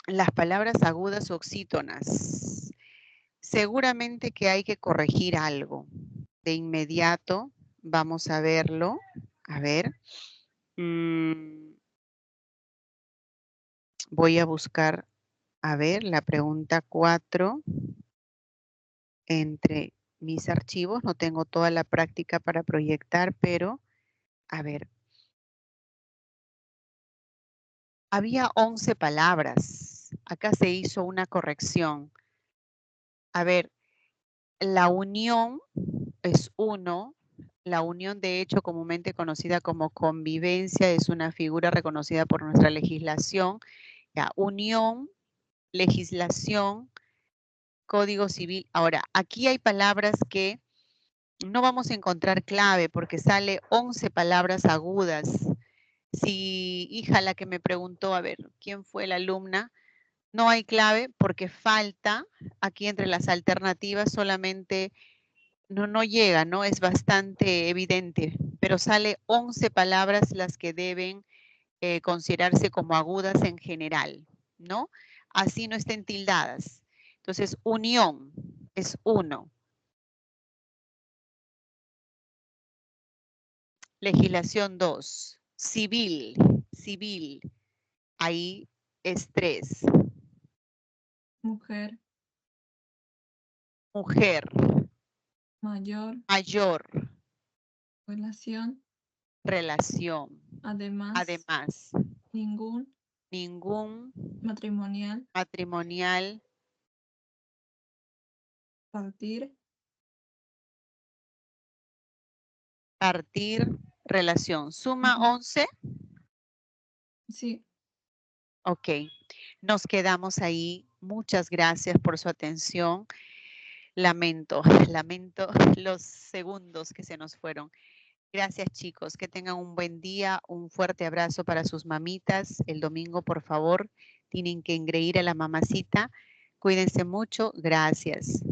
[SPEAKER 1] las palabras agudas oxítonas. Seguramente que hay que corregir algo. De inmediato vamos a verlo. A ver. Voy a buscar, a ver, la pregunta 4. Entre mis archivos. No tengo toda la práctica para proyectar, pero a ver. Había 11 palabras. Acá se hizo una corrección. A ver, la unión es 1. La unión, de hecho, comúnmente conocida como convivencia, es una figura reconocida por nuestra legislación. Ya, unión, legislación, código civil. Ahora, aquí hay palabras que no vamos a encontrar clave porque sale 11 palabras agudas. Si, hija, la que me preguntó, a ver, ¿quién fue la alumna? No hay clave porque falta aquí entre las alternativas solamente, no llega, ¿no? Es bastante evidente, pero sale 11 palabras las que deben considerarse como agudas en general, ¿no? Así no estén tildadas. Entonces, unión es 1. Legislación 2. Civil, civil, ahí es 3.
[SPEAKER 4] Mujer.
[SPEAKER 1] Mujer.
[SPEAKER 4] Mayor.
[SPEAKER 1] Mayor.
[SPEAKER 4] Relación.
[SPEAKER 1] Relación.
[SPEAKER 4] Además.
[SPEAKER 1] Además.
[SPEAKER 4] Ningún.
[SPEAKER 1] Ningún.
[SPEAKER 4] Matrimonial.
[SPEAKER 1] Matrimonial.
[SPEAKER 4] Partir.
[SPEAKER 1] Partir. Relación. ¿Suma 11?
[SPEAKER 4] Sí.
[SPEAKER 1] Ok. Nos quedamos ahí. Muchas gracias por su atención. Lamento los segundos que se nos fueron. Gracias, chicos. Que tengan un buen día. Un fuerte abrazo para sus mamitas. El domingo, por favor, tienen que engreír a la mamacita. Cuídense mucho. Gracias.